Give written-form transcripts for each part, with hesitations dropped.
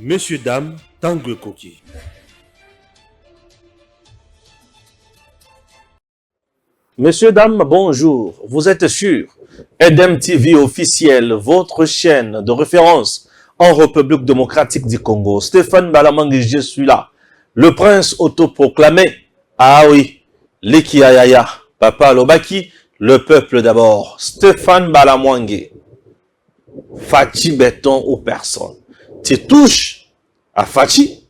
Messieurs, dames, Tanguy Koki. Messieurs, dames, bonjour. Vous êtes sur EDEM TV officiel, votre chaîne de référence en République démocratique du Congo. Stéphane Balamangi, je suis là. Le prince autoproclamé. Ah oui, Lekiayaya, Papa Lobaki, le peuple d'abord. Stéphane Balamangi. Fachi béton aux personnes. Tu touches à Fachi,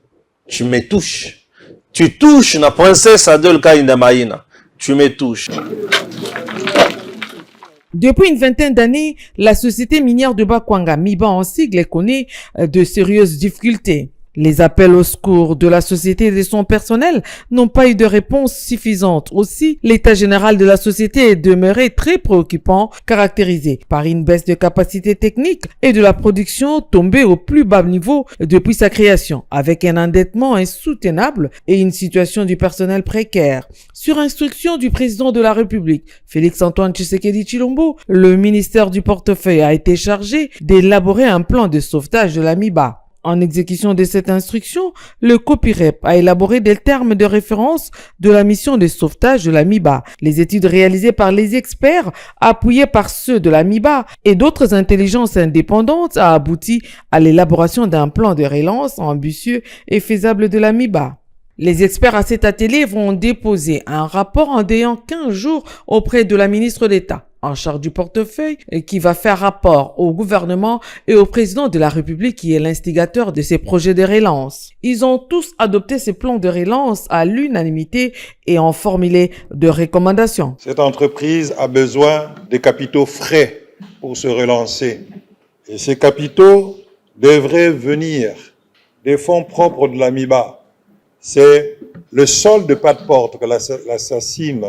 tu me touches. Tu touches la princesse Adelka Indamaïna. Tu me touches. Depuis une vingtaine d'années, la société minière de Bakwanga, MIBA en sigle, connaît de sérieuses difficultés. Les appels au secours de la société et de son personnel n'ont pas eu de réponse suffisante. Aussi, l'état général de la société est demeuré très préoccupant, caractérisé par une baisse de capacité technique et de la production tombée au plus bas niveau depuis sa création, avec un endettement insoutenable et une situation du personnel précaire. Sur instruction du président de la République, Félix-Antoine Tshisekedi Tshilombo, le ministère du portefeuille a été chargé d'élaborer un plan de sauvetage de la MIBA. En exécution de cette instruction, le COPIREP a élaboré des termes de référence de la mission de sauvetage de la MIBA. Les études réalisées par les experts, appuyées par ceux de la MIBA et d'autres intelligences indépendantes, a abouti à l'élaboration d'un plan de relance ambitieux et faisable de la MIBA. Les experts à cet atelier vont déposer un rapport en délai 15 jours auprès de la ministre d'État en charge du portefeuille qui va faire rapport au gouvernement et au président de la République qui est l'instigateur de ces projets de relance. Ils ont tous adopté ces plans de relance à l'unanimité et ont formulé de recommandations. Cette entreprise a besoin de capitaux frais pour se relancer. Et ces capitaux devraient venir des fonds propres de la MIBA. C'est le solde de pas de porte que la SACIM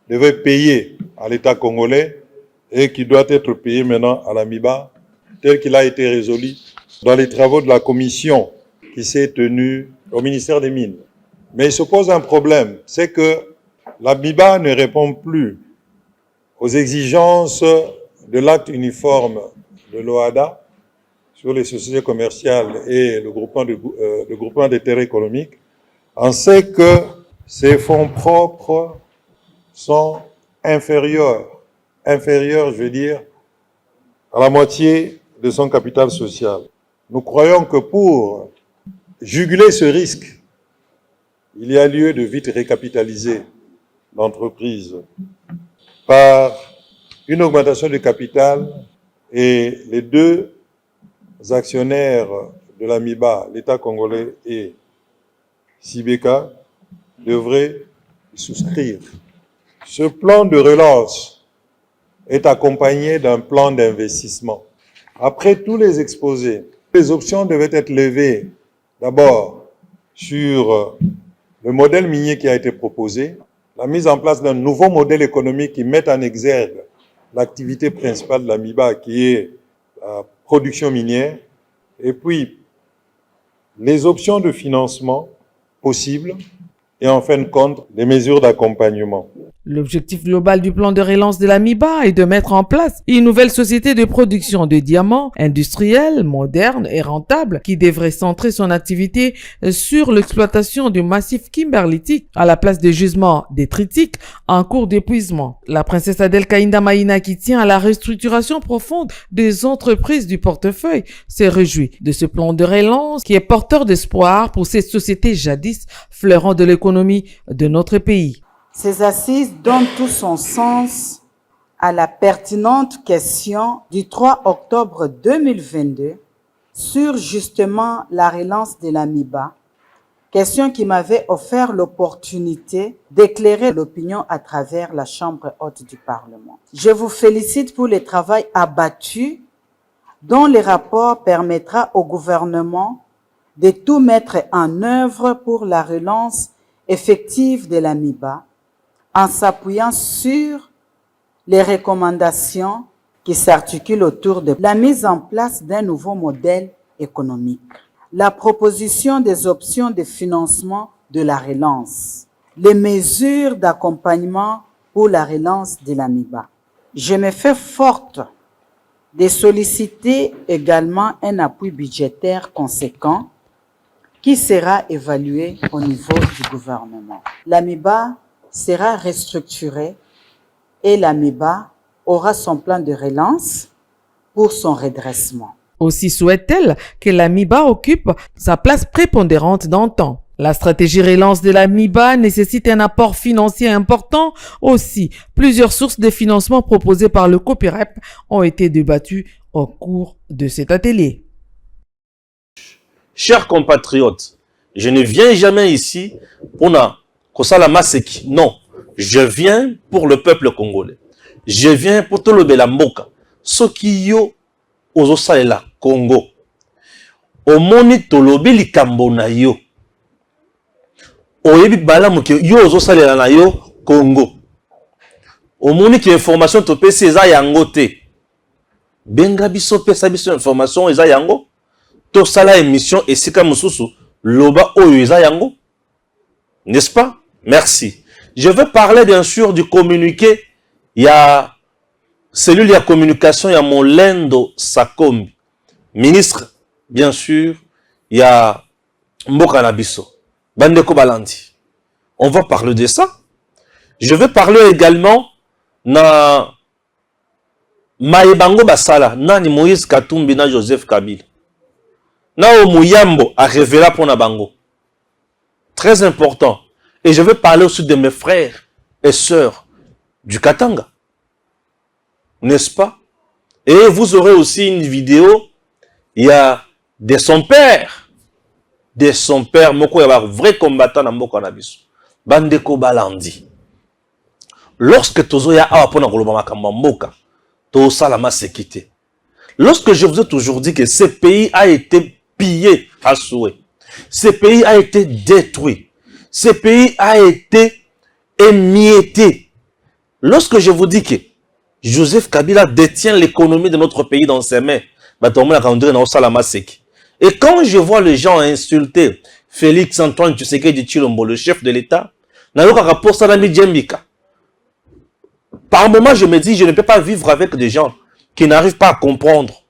devait payer à l'État congolais et qui doit être payé maintenant à la MIBA, tel qu'il a été résolu dans les travaux de la commission qui s'est tenue au ministère des Mines. Mais il se pose un problème, c'est que la MIBA ne répond plus aux exigences de l'acte uniforme de l'OHADA sur les sociétés commerciales et le groupement d'intérêt économique. On sait que ces fonds propres sont inférieurs, je veux dire, à la moitié de son capital social. Nous croyons que pour juguler ce risque, il y a lieu de vite récapitaliser l'entreprise par une augmentation du capital et les deux actionnaires de la MIBA, l'État congolais et Sibeka, devraient souscrire. Ce plan de relance est accompagné d'un plan d'investissement. Après tous les exposés, les options devaient être levées d'abord sur le modèle minier qui a été proposé, la mise en place d'un nouveau modèle économique qui mette en exergue l'activité principale de la MIBA qui est la production minière, et puis les options de financement possibles et en fin de compte, les mesures d'accompagnement. L'objectif global du plan de relance de la MIBA est de mettre en place une nouvelle société de production de diamants industrielle, moderne et rentable qui devrait centrer son activité sur l'exploitation du massif kimberlitique à la place des gisements détritiques en cours d'épuisement. La princesse Adelka Indamaïna, qui tient à la restructuration profonde des entreprises du portefeuille, s'est réjouie de ce plan de relance qui est porteur d'espoir pour ces sociétés jadis fleurant de l'économie de notre pays. Ces assises donnent tout son sens à la pertinente question du 3 octobre 2022 sur justement la relance de la MIBA, question qui m'avait offert l'opportunité d'éclairer l'opinion à travers la Chambre haute du Parlement. Je vous félicite pour le travail abattu dont le rapport permettra au gouvernement de tout mettre en œuvre pour la relance effective de la MIBA, en s'appuyant sur les recommandations qui s'articulent autour de la mise en place d'un nouveau modèle économique, la proposition des options de financement de la relance, les mesures d'accompagnement pour la relance de la MIBA. Je me fais forte de solliciter également un appui budgétaire conséquent qui sera évalué au niveau du gouvernement. L'AMIBA sera restructurée et l'AMIBA aura son plan de relance pour son redressement. Aussi souhaite-t-elle que l'AMIBA occupe sa place prépondérante dans le temps. La stratégie relance de l'AMIBA nécessite un apport financier important. Aussi, plusieurs sources de financement proposées par le COPIREP ont été débattues au cours de cet atelier. Chers compatriotes, je ne viens jamais ici pour Kosala Maseki. Non, je viens pour le peuple congolais. Je viens pour tout le Belamboka. Ce qui yo ozosalela Congo. Omoni tolobi likambo na yo. Oyebi balamu ke yo ozosalela na yo Congo. Omoni ki information to pesi eza yango te. Benga biso pesa biso information eza yango. To sala émission esika mususu loba oyo eza yango. N'est-ce pas? Merci. Je veux parler bien sûr du communiqué. Il y a cellule de communication, il y a Molendo Sakombi, ministre, bien sûr, il y a Mboka Nabiso, Bandeko Balandi. On va parler de ça. Je vais parler également na Maïbango Basala, Nani Moïse Katumbi na Joseph Kabila. Na Omuyambo a révélé pour Nabango. Très important. Et je vais parler aussi de mes frères et sœurs du Katanga. N'est-ce pas? Et vous aurez aussi une vidéo, il y a de son père, Moko Yaba, vrai combattant dans Moko Nabiso, Bandeko Balandi. Lorsque Tozoya Awapona Kolobama Kamboka, Tosalama Sekite. Lorsque je vous ai toujours dit que ce pays a été pillé à souhait, ce pays a été détruit, ce pays a été émietté. Lorsque je vous dis que Joseph Kabila détient l'économie de notre pays dans ses mains, et quand je vois les gens insulter Félix Antoine Tshisekedi Tshilombo, le chef de l'État, par moment je me dis, je ne peux pas vivre avec des gens qui n'arrivent pas à comprendre.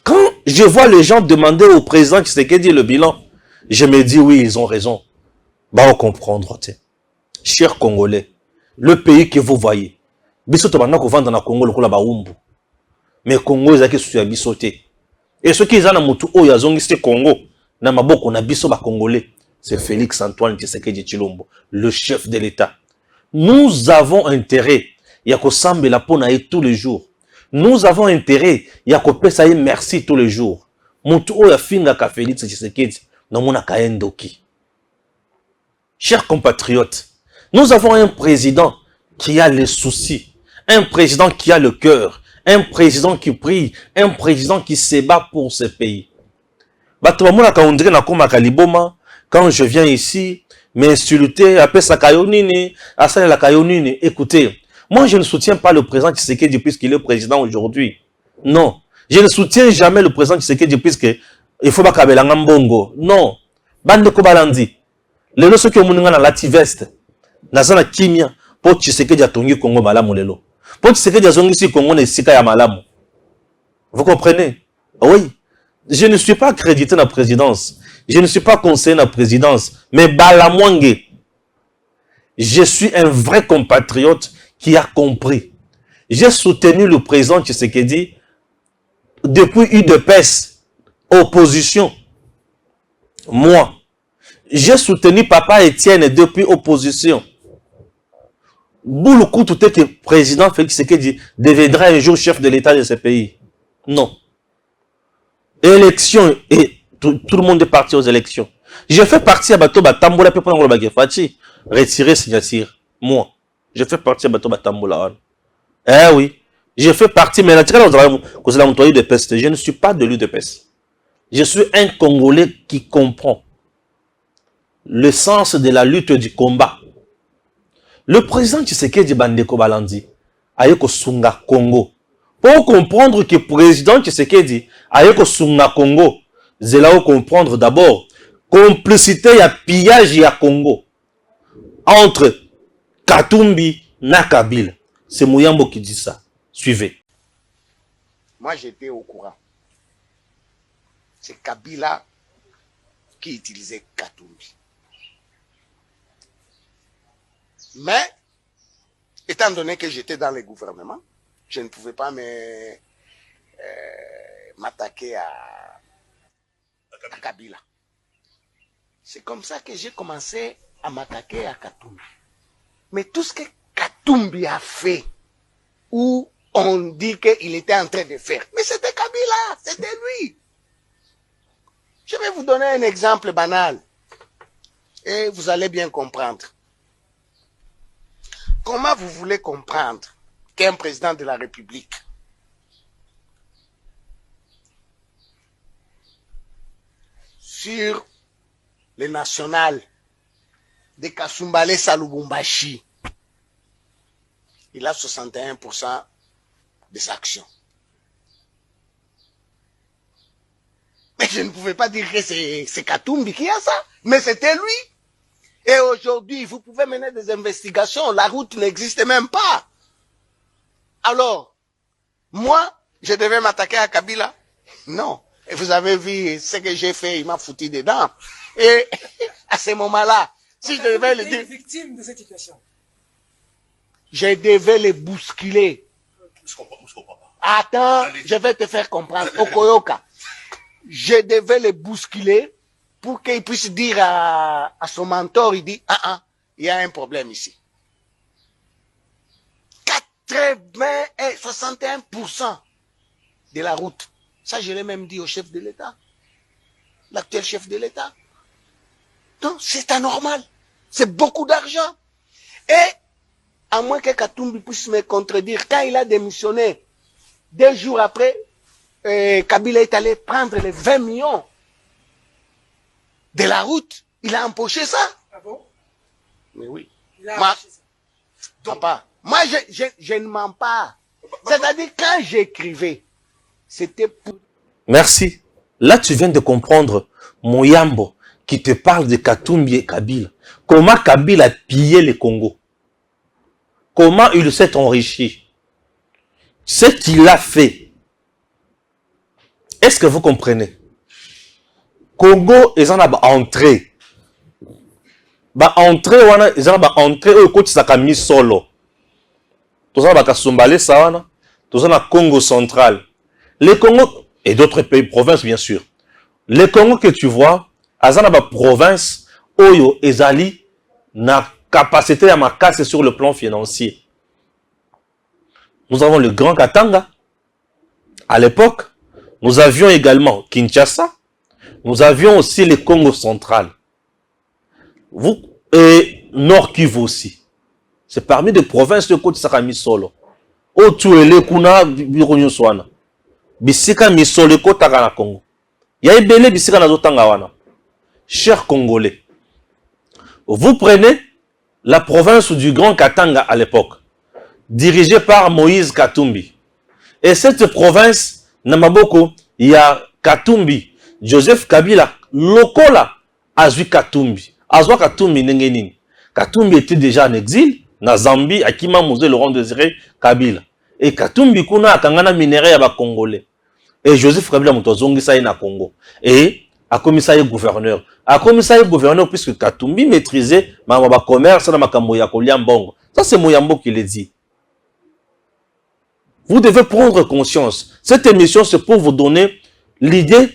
Quand je vois les gens demander au président Tshisekedi le bilan, je me dis oui, ils ont raison. On comprendre. Chers Congolais, le pays que vous voyez, biso to banda ko vanda na Congo lokola baumbu. Mais Congo ezaki susu ya biso te. Et ceux qui ont na mutu oyo azongisi Congo na maboko na biso ba Congolais, c'est Félix Antoine Tshisekedi Tshilombo, le chef de l'État. Nous avons intérêt ya ko sambela pona ye tous les jours. Nous avons intérêt ya ko pesa ye merci tous les jours. Mutu oyo afinga ka Félix Tshisekedi na mona ka endoki. Chers compatriotes, nous avons un président qui a les soucis. Un président qui a le cœur, un président qui prie, un président qui se bat pour ce pays. Quand je viens ici, m'insulter, appeler ça Kayonini, assailler la Kayonini. Écoutez, moi je ne soutiens pas le président Tshisekedi puisqu'il est président aujourd'hui. Non, je ne soutiens jamais le président Tshisekedi puisque il faut pas kabela ngambongo. Non, bande ko balandi. Les ceux qui ont moninga na lativeste, nazana kimia, po Tshisekedi atongi Congo malamu lelo. Pour Tshisekedi azongisi Congo na sika ya malamu. Vous comprenez? Oui. Je ne suis pas accrédité dans la présidence. Je ne suis pas conseiller dans la présidence. Mais Balamwange, je suis un vrai compatriote qui a compris. J'ai soutenu le président Tshisekedi depuis UDPS, opposition. Moi. J'ai soutenu Papa Etienne depuis opposition. Boulou tout est que le président Félix Tshisekedi deviendra un jour chef de l'État de ce pays. Non. Élection, et tout le monde est parti aux élections. Je fais partie à Bato Batambola, puis pendant le Fati, retirer signature. Moi, je fais partie à Bato Batambola. Eh oui. Je fais partie, mais je ne suis pas de l'UDPS. Je suis un Congolais qui comprend le sens de la lutte du combat. Le président Tshisekedi Bandeko Balandi a ko sunga Congo. Pour comprendre que le président Tshisekedi a ko sunga Congo, c'est là où comprendre d'abord complicité et pillage à Congo entre Katumbi et Kabila. C'est Mouyambo qui dit ça. Suivez. Moi j'étais au courant. C'est Kabila qui utilisait Katumbi. Mais, étant donné que j'étais dans le gouvernement, je ne pouvais pas m'attaquer à Kabila. C'est comme ça que j'ai commencé à m'attaquer à Katumbi. Mais tout ce que Katumbi a fait, où on dit qu'il était en train de faire, mais c'était Kabila, c'était lui. Je vais vous donner un exemple banal, et vous allez bien comprendre. Comment vous voulez comprendre qu'un président de la République sur le national de Kasumbalé Salubumbashi, il a 61% des actions. Mais je ne pouvais pas dire que c'est Katumbi qui a ça, mais c'était lui. Et aujourd'hui, vous pouvez mener des investigations, la route n'existe même pas. Alors, moi, je devais m'attaquer à Kabila? Non. Et vous avez vu ce que j'ai fait, il m'a foutu dedans. Et à ce moment-là, si je devais le dire... victime de cette situation. Je devais le bousculer. Je comprends pas. Attends, je vais te faire comprendre. Okoyoka. Je devais le bousculer pour qu'il puisse dire à son mentor, il dit, il y a un problème ici. 61% de la route. Ça, je l'ai même dit au chef de l'État. L'actuel chef de l'État. Donc, c'est anormal. C'est beaucoup d'argent. Et, à moins que Katumbi puisse me contredire, quand il a démissionné, 2 jours après, Kabila est allé prendre les 20 millions de la route. Il a empoché ça. Ah bon? Mais oui. Il a Moi, arraché ça. papa, moi, je ne mens pas. C'est-à-dire, quand j'écrivais, c'était pour... Merci. Là, tu viens de comprendre Moyambo qui te parle de Katumbi et Kabila. Comment Kabila a pillé le Congo. Comment il s'est enrichi. Ce qu'il a fait. Est-ce que vous comprenez? Congo, ils en ont entré. Entrée, ils ont entré, eux, côté Sakami solo. Tout ça, Kasumbalé, ça, tout ça, dans Congo central. Les Congo, et d'autres pays, provinces, bien sûr. Les Congo que tu vois, ils ont province, Oyo, Ezali, na capacité à ma casse sur le plan financier. Nous avons le Grand Katanga. À l'époque, nous avions également Kinshasa. Nous avions aussi le Congo central. Et Nord Kivu aussi. C'est parmi les provinces de Côte Sakami Solo. Otuele kuna bironyo swana. Bisika misolo kota kana Congo. Ya ebele bisika na zotanga wana. Chers Congolais, vous prenez la province du Grand Katanga à l'époque, dirigée par Moïse Katumbi. Et cette province, Namaboko, il y a Katumbi, Joseph Kabila, Lokola, Azui Katumbi. Azwa Katumbi Nengenin. Katumbi était déjà en exil, na Zambie, à Kima Mouzé, Laurent Désiré Kabila. Et Katumbi kuna akangana minéré à Congolais. Et Joseph Kabila Moutozongi Saï na Congo. Et a commissaire gouverneur. A commissaire gouverneur puisque Katumbi maîtrisait ma commerce na makambo ya Koliambongo. Ça c'est Moyambo qui le dit. Vous devez prendre conscience. Cette émission c'est pour vous donner l'idée,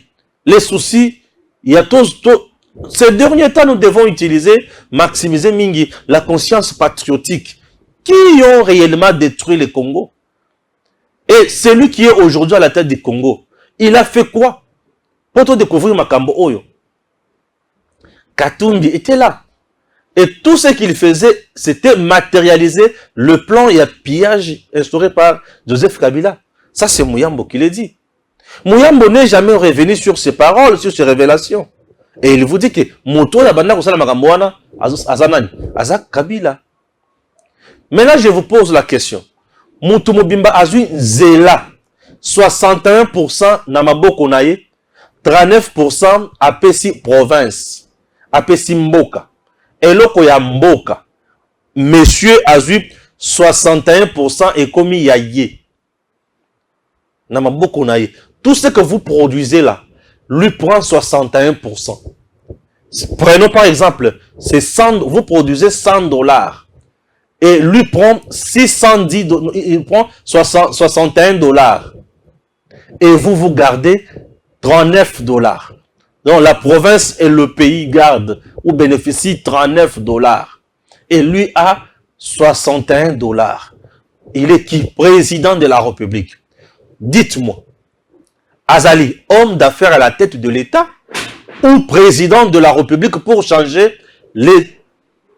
les soucis. Il y a ces derniers temps, nous devons utiliser, maximiser Mingi, la conscience patriotique qui ont réellement détruit le Congo. Et celui qui est aujourd'hui à la tête du Congo, il a fait quoi? Pour te découvrir Makambo Oyo. Katumbi était là. Et tout ce qu'il faisait, c'était matérialiser le plan et le pillage instauré par Joseph Kabila. Ça, c'est Mouyambo qui l'a dit. Mouyambo n'est jamais revenu sur ses paroles, sur ses révélations. Et il vous dit que Moto la banda kosala makambo wana azanani azak Kabila. Maintenant je vous pose la question. Mutu mobimba azui zela 61% na maboko na ye, 39% apesi province, apesi mboka. Eloko ya mboka. Monsieur azui 61% et komi ya ye. Na maboko na ye. Tout ce que vous produisez là lui prend 61%. Prenons par exemple, vous produisez 100 dollars et lui prend 610, il prend 61 dollars et vous gardez 39 dollars. Donc la province et le pays gardent ou bénéficient 39 dollars et lui a 61 dollars. Il est qui? Président de la République. Dites-moi, Azali, homme d'affaires à la tête de l'État ou président de la République pour changer les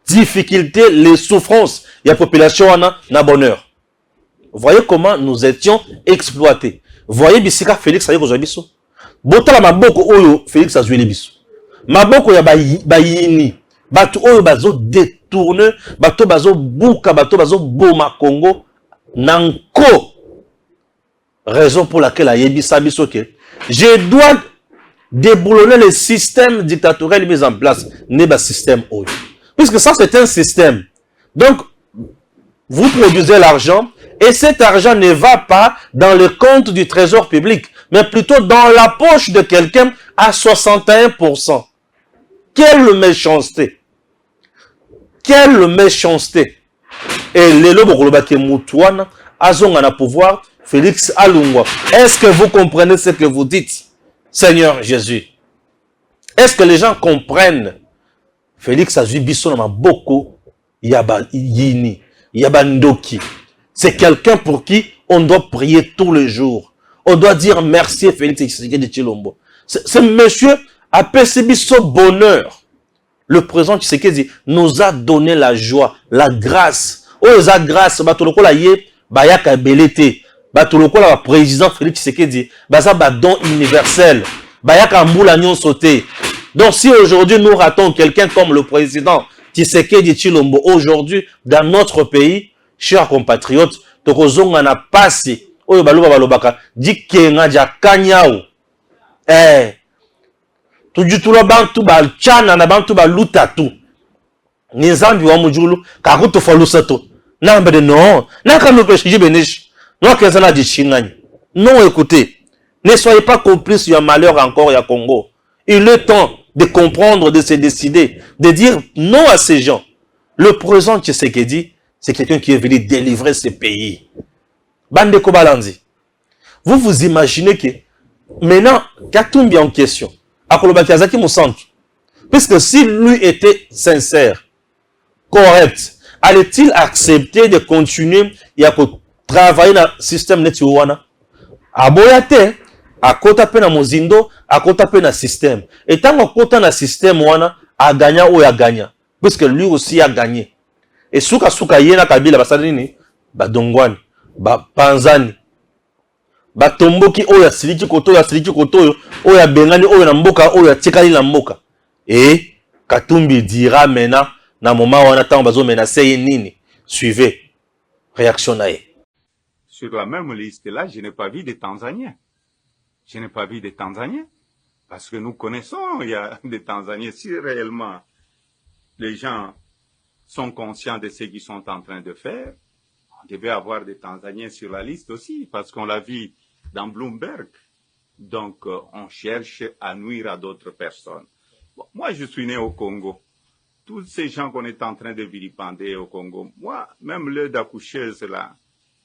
difficultés, les souffrances de la population na bonheur. Voyez comment nous étions exploités. Voyez bisika Félix aye kozwa biso. Botala maboko oyo Félix azweli biso. Maboko ya bayini. Bato oyo bazo détourner, bato bazo buka, bato bazo boma Congo nanko. Raison pour laquelle ayebisa biso ke je dois déboulonner le système dictatorial mis en place. N'est système oyo. Puisque ça c'est un système. Donc vous produisez l'argent et cet argent ne va pas dans le compte du trésor public, mais plutôt dans la poche de quelqu'un à 61%. Quelle méchanceté! Quelle méchanceté! Et les lobokoloba ke mutuana azonga na pouvoir Félix Alungwa. Est-ce que vous comprenez ce que vous dites, Seigneur Jésus? Est-ce que les gens comprennent? Félix azui biso na maboko yaba yini. Yabandoki. C'est quelqu'un pour qui on doit prier tous les jours. On doit dire merci à Félix Tshisekedi Tshilombo. Ce monsieur a perçu son bonheur. Le président Tshisekedi nous a donné la joie, la grâce. Oh, la grâce, batoloko la ye, bayaka belete. Batoloko la président Félix Tshisekedi, baza don universel. Bayaka mboula nyon sauté. Donc si aujourd'hui nous ratons quelqu'un comme le président Tshisekedi Tshilombo aujourd'hui dans notre pays, chers compatriotes, tokozonga na pasi oyo baloba balobaka dikenga ja kanyao. Tujutula bantu ba chana na bantu ba lutatu. Nizambi wa mujulu kakuto falusato. Namba de non, naka no peshi benesh. Non kezana di chingani. Non, écoutez, ne soyez pas complices du malheur encore ya Congo. Il est temps de comprendre, de se décider, de dire non à ces gens. Le président Tshisekedi, c'est quelqu'un qui est venu délivrer ce pays. Bande Kobalandi. Vous vous imaginez que maintenant, Katumbi en question, Akoloba Kazaki Moussantu, puisque si lui était sincère, correct, allait-il accepter de continuer et à travailler dans le système Netiwana? Aboyate, à kota pe na mozindo, à kota pe na système. Et tant qu'on kota na système wana, a gagné ou a gagné. Puisque lui aussi a gagné. Et souka yena kabila basalini, ba dongwani, ba panzani, ba tomboki oya siliki koto, oya bengani, oya namboka, oya tikali namboka. Et Katumbi dira maintenant, na moment wana tant bazo menacer nini. Suivez. Réaction nae. Sur la même liste là, je n'ai pas vu des Tanzaniens. Je n'ai pas vu des Tanzaniens. Parce que nous connaissons, il y a des Tanzaniens. Si réellement les gens sont conscients de ce qu'ils sont en train de faire, on devait avoir des Tanzaniens sur la liste aussi, parce qu'on l'a vu dans Bloomberg. Donc, on cherche à nuire à d'autres personnes. Bon, moi, je suis né au Congo. Tous ces gens qu'on est en train de vilipender au Congo, moi, même l'œil d'accoucheuse là,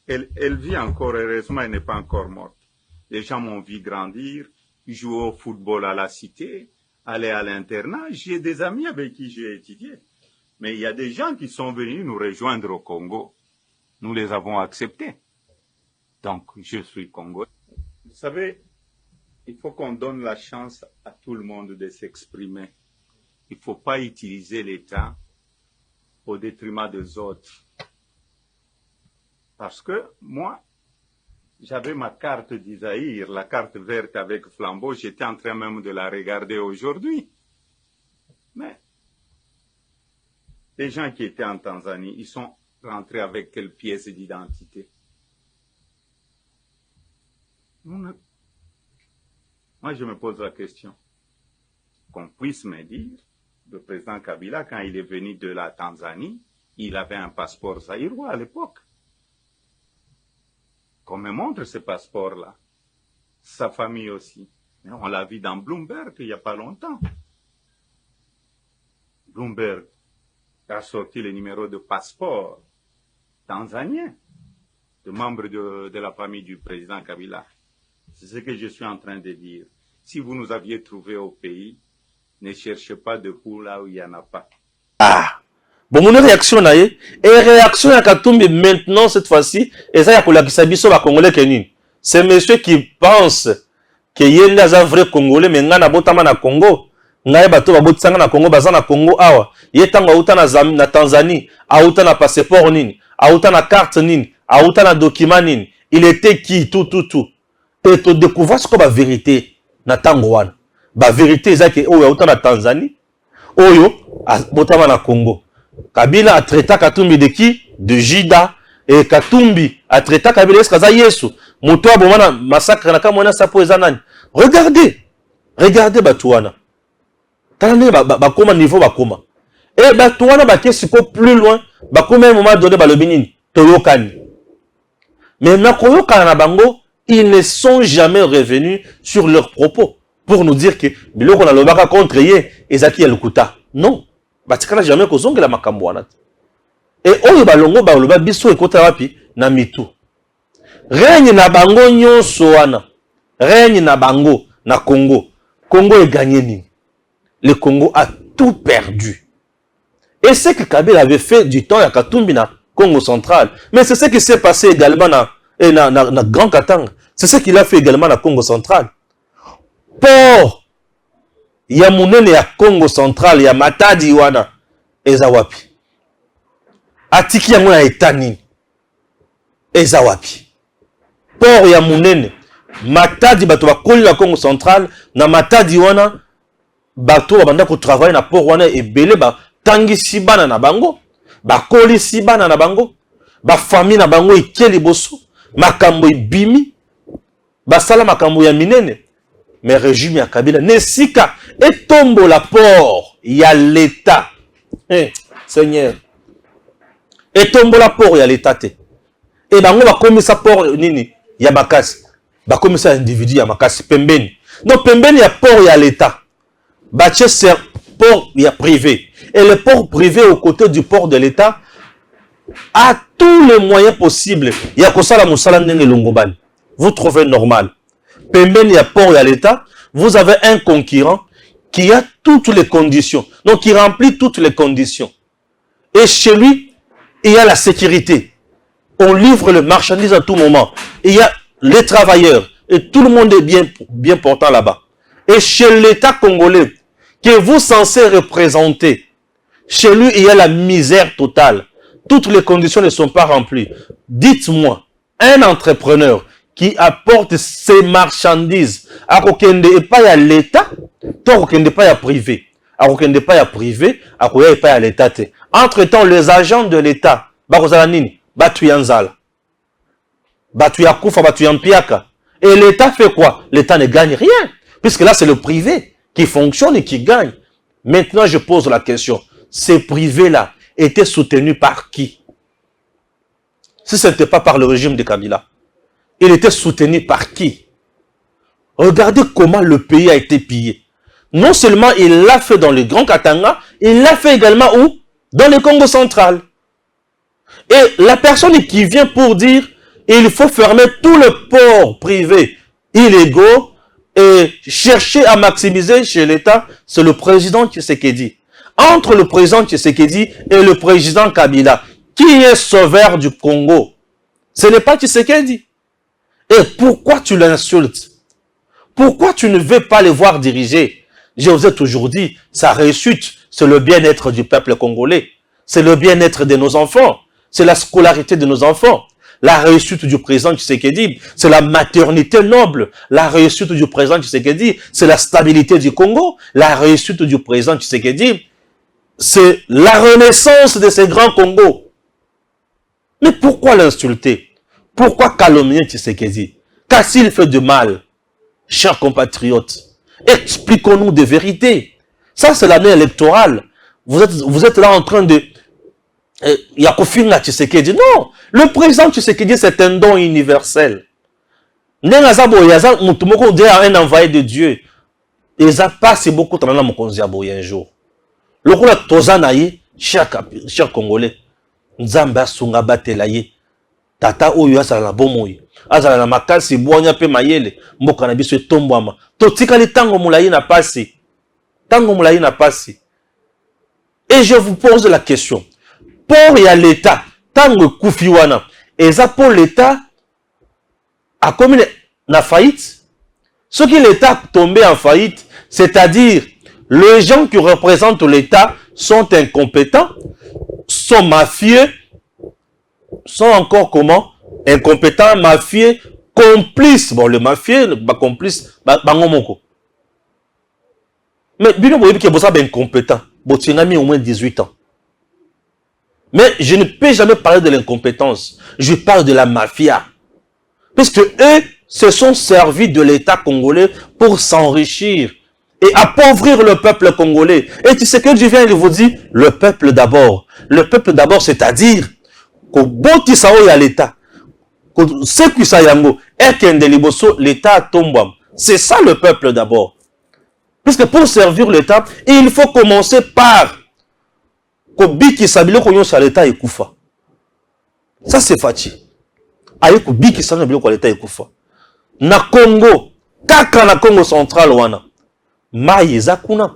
elle vit encore, heureusement, elle n'est pas encore morte. Les gens m'ont vu grandir, jouer au football à la cité, aller à l'internat. J'ai des amis avec qui j'ai étudié. Mais il y a des gens qui sont venus nous rejoindre au Congo. Nous les avons acceptés. Donc, je suis Congolais. Vous savez, il faut qu'on donne la chance à tout le monde de s'exprimer. Il ne faut pas utiliser l'État au détriment des autres. Parce que moi, j'avais ma carte d'Isaïr, la carte verte avec flambeau, j'étais en train même de la regarder aujourd'hui. Mais les gens qui étaient en Tanzanie, ils sont rentrés avec quelle pièce d'identité? Moi, je me pose la question. Qu'on puisse me dire, le président Kabila, quand il est venu de la Tanzanie, il avait un passeport zaïrois à l'époque. Qu'on me montre ce passeport-là. Sa famille aussi. Mais on l'a vu dans Bloomberg il n'y a pas longtemps. Bloomberg a sorti le numéro de passeport tanzanien de membres de la famille du président Kabila. C'est ce que je suis en train de dire. Si vous nous aviez trouvé au pays, ne cherchez pas de pour là où il n'y en a pas. Ah, bon, mon réaction là, et réaction à Katumbi maintenant, cette fois-ci, et ça y a pour la Kisabiso, va Congolais Kenin. C'est monsieur qui pense que yenda za vrai Congolais, mais ngana botama na Congo, ngaye bato ba botsanga na Congo, baza na Congo awa, yetanga auta na Tanzanie, auta na passeport nini, auta na carte nini, auta na document nini, il était qui, tout. Et tu découvres ce que la vérité na tango wana. Ba vérité c'est que oyo auta na Tanzanie, oyo botama na Congo. Kabila a traité Katumbi de qui? De Jida. Et Katumbi a traité Kabila de Kaza Yesu. Moto abomana massacre na kamona sapo ezanani. Regardez Batouana. Tandis bakoma niveau bakoma. Et Batouana bakesi ko plus loin, bakoma un moment donné balobinini toyokani. Mais na koyokana na bango, ils ne sont jamais revenus sur leurs propos pour nous dire que biloko na lobaka contre ye ezaki elukuta. Non. Batikala jamais kozongela makambo wana. Et oyo balongo baloba biso ekota wapi na mitu. Règne na bango nyonso wana. Règne na bango na Congo. Congo est gagné nini? Le Congo a tout perdu. Et c'est que Kabila avait fait du temps à Katumbi na Congo central. Mais c'est ce qui s'est passé également na Grand Katanga. C'est ce qu'il a fait également na Congo central. Port ya munene ya Congo central ya Matadi wana eza wapi? Atiki yango na eta nini? Eza wapi? Port ya munene Matadi bato bakoli na Congo central na Matadi wana bato babanda ko travailler na port wana ebele ba tangi sibana na bango bakoli sibana na bango ba famille na bango ikeli boso makambo ibimi basala makambo ya minene. Mais régime ya Kabila nesika etombo la port ya l'état. Seigneur, etombo la port ya l'état te. Et bango ba komisa port nini ya makasi, ba komisa individu ya makasi pembeni. Donc pembeni ya port ya l'état. Ba c'est port ya privé. Et le port privé aux côtés du port de l'état a tous les moyens possibles. Ya kosala musala ndenge longobani. Vous trouvez normal? Pembeni ya port ya l'état, vous avez un concurrent qui a toutes les conditions. Donc, qui remplit toutes les conditions. Et chez lui, il y a la sécurité. On livre le marchandise à tout moment. Il y a les travailleurs. Et tout le monde est bien portant là-bas. Et chez l'État congolais, que vous censez représenter, chez lui, il y a la misère totale. Toutes les conditions ne sont pas remplies. Dites-moi, un entrepreneur qui apporte ses marchandises à kokende et pas à l'état, toi kokende pas à privé, à kokende pas à privé, à kokende pas à l'état. Entre-temps, les agents de l'état, bakozala nini, batu yanzala, batu yakufa, batu yampiaka. Et l'état fait quoi? L'état ne gagne rien, puisque là c'est le privé qui fonctionne et qui gagne. Maintenant, je pose la question, ces privés-là étaient soutenus par qui? Si ce n'était pas par le régime de Kabila, il était soutenu par qui? Regardez comment le pays a été pillé. Non seulement il l'a fait dans le Grand Katanga, il l'a fait également où? Dans le Congo central. Et la personne qui vient pour dire il faut fermer tous les ports privés illégaux et chercher à maximiser chez l'État, c'est le président Tshisekedi. Entre le président Tshisekedi et le président Kabila, qui est sauveur du Congo? Ce n'est pas Tshisekedi. Et pourquoi tu l'insultes? Pourquoi tu ne veux pas les voir diriger? Je vous ai toujours dit, sa réussite, c'est le bien-être du peuple congolais. C'est le bien-être de nos enfants. C'est la scolarité de nos enfants. La réussite du président Tshisekedi, c'est la maternité noble. La réussite du président Tshisekedi, c'est la stabilité du Congo. La réussite du président Tshisekedi, c'est la renaissance de ces grands Congos. Mais pourquoi l'insulter? Pourquoi calomnier Tshisekedi? Car s'il fait du mal, chers compatriotes, expliquons-nous des vérités. Ça, c'est l'année électorale. Vous êtes là en train de... Yakofina Tshisekedi. Non, le président Tshisekedi, c'est un don universel. Nenazabo Yaza, Moutumoko, un envoyé de Dieu. Et ça passe beaucoup de temps un jour. Lokola tozana ye, cher Congolais, Nzamba sunga batela ye. Tata oyo azala na bomoyi. Azala na makasi bonya pe mayele. Mboka na biso etombwama. Totikali tango mulayi na pasi. Tango mulayi na pasi. Et je vous pose la question. Pour y a l'État, tango kufi wana, et ça pour l'État a commis la faillite. Ce qui l'État tombé en faillite, c'est-à-dire les gens qui représentent l'État sont incompétents, sont mafieux, sont encore comment? Incompétents, mafieux, complices. Bon, le mafieux, complice, bangomoko. Mais bino boyebi que vous êtes incompétent. Vous avez au moins 18 ans. Mais je ne peux jamais parler de l'incompétence. Je parle de la mafia. Puisque eux se sont servis de l'État congolais pour s'enrichir et appauvrir le peuple congolais. Et tu sais que je viens de vous dire, le peuple d'abord. Le peuple d'abord, c'est-à-dire que boti sao ya l'État. Que ce qui sa yango et kende liboso l'État tombe. C'est ça le peuple d'abord. Puisque pour servir l'État, il faut commencer par que biki sabilo konyo sa l'État ekufa. Ça c'est fati. Ayo ko biki sabilo ko l'État ekufa. Na Congo, kaka na Congo central wana. Mai ezakuna.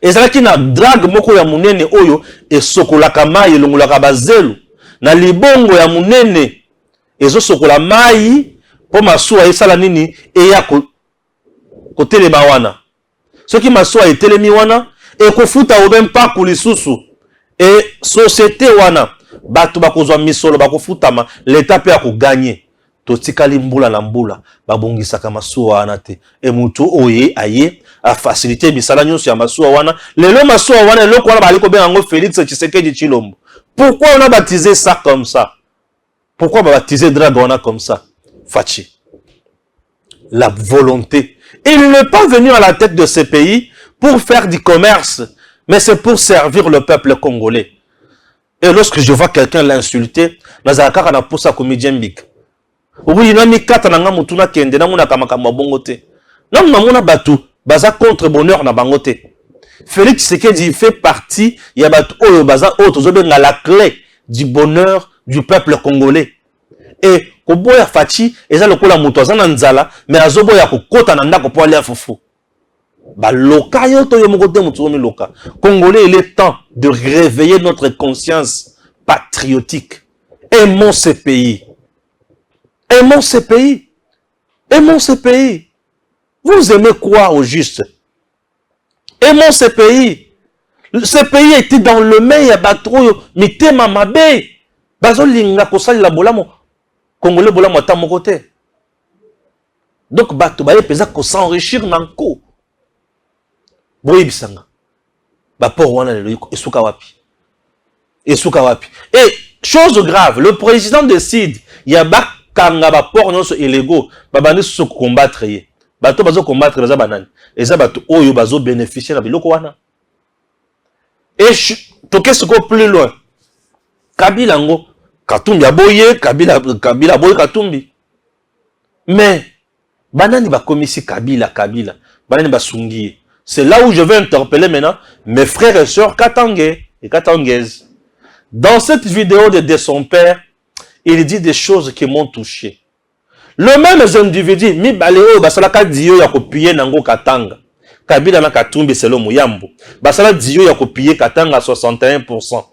Ezalaki na drag moko ya munene oyo esokolaka mai elongolaka bazelu. Na libongo ya munene ezo sokola mai po masuwa esala nini eya kotelema wana. Soki masuwa etelemi wana ekofuta obem pa kulisusu e société wana bato bakozwa misolo bakofutama l'État pe akoganye. Totikali mbula na mbula babongisaka masuwa wana te e mutu oye aye a faciliter bisala nyonso ya masuwa wana. Lelo masuwa wana eloko wana baliko benga Félix Tshisekedi Tshilombo. Pourquoi on a baptisé ça comme ça? Pourquoi on a baptisé Dragona comme ça? Fachi. La volonté. Il n'est pas venu à la tête de ce pays pour faire du commerce, mais c'est pour servir le peuple congolais. Et lorsque je vois quelqu'un l'insulter, nazaka na poussa comédien big. Oui, nami kata na ngamutuna kende na muna kamakama bongote. Nam na muna batu baza contre bonheur na bangote. Félix Tshisekedi fait partie ya batu oyo baza autres zobenga la clé du bonheur du peuple congolais. Et koboya fachi eza lokola muto azana nzala mais azoboya kokota na ndako po alia fufu. Ba loka yo to yo mokote mutu mi loka. Congolais, il est temps de réveiller notre conscience patriotique. Aimons ce pays. Aimons ce pays. Aimons ce pays. Vous aimez quoi au juste? Aimons ce pays. Ce pays était dans le meilleur bateau. Mitema mabe. Bazo linga kosali la bolamo. Congolais bolamo ata mon côté. Donc bato baye pesa ko s'enrichir nanko. Boye bisanga. Ba por wana lelo esuka wapi. Esuka wapi. Et chose grave, le président décide ya ba kanga ba por nyonso illégaux babandi so combattre ye. Bato bazo combattre za banani. Eza bato oyo bazo bénéficier na biloko wana. Et toke soko plus loin. Kabila ngo Katumbi aboye, Kabila boye Katumbi. Mais banani ba komisi Kabila, banani ba sungi. C'est là où je vais interpeller maintenant mes frères et sœurs Katangais et Katangaises. Dans cette vidéo de son père, il dit des choses qui m'ont touché. Le même individu, mi baleo basala diyo ya kopiye nango Katanga. Kabila na Katumbi selo muyambo. Basala diyo ya kopiye Katanga à 61%.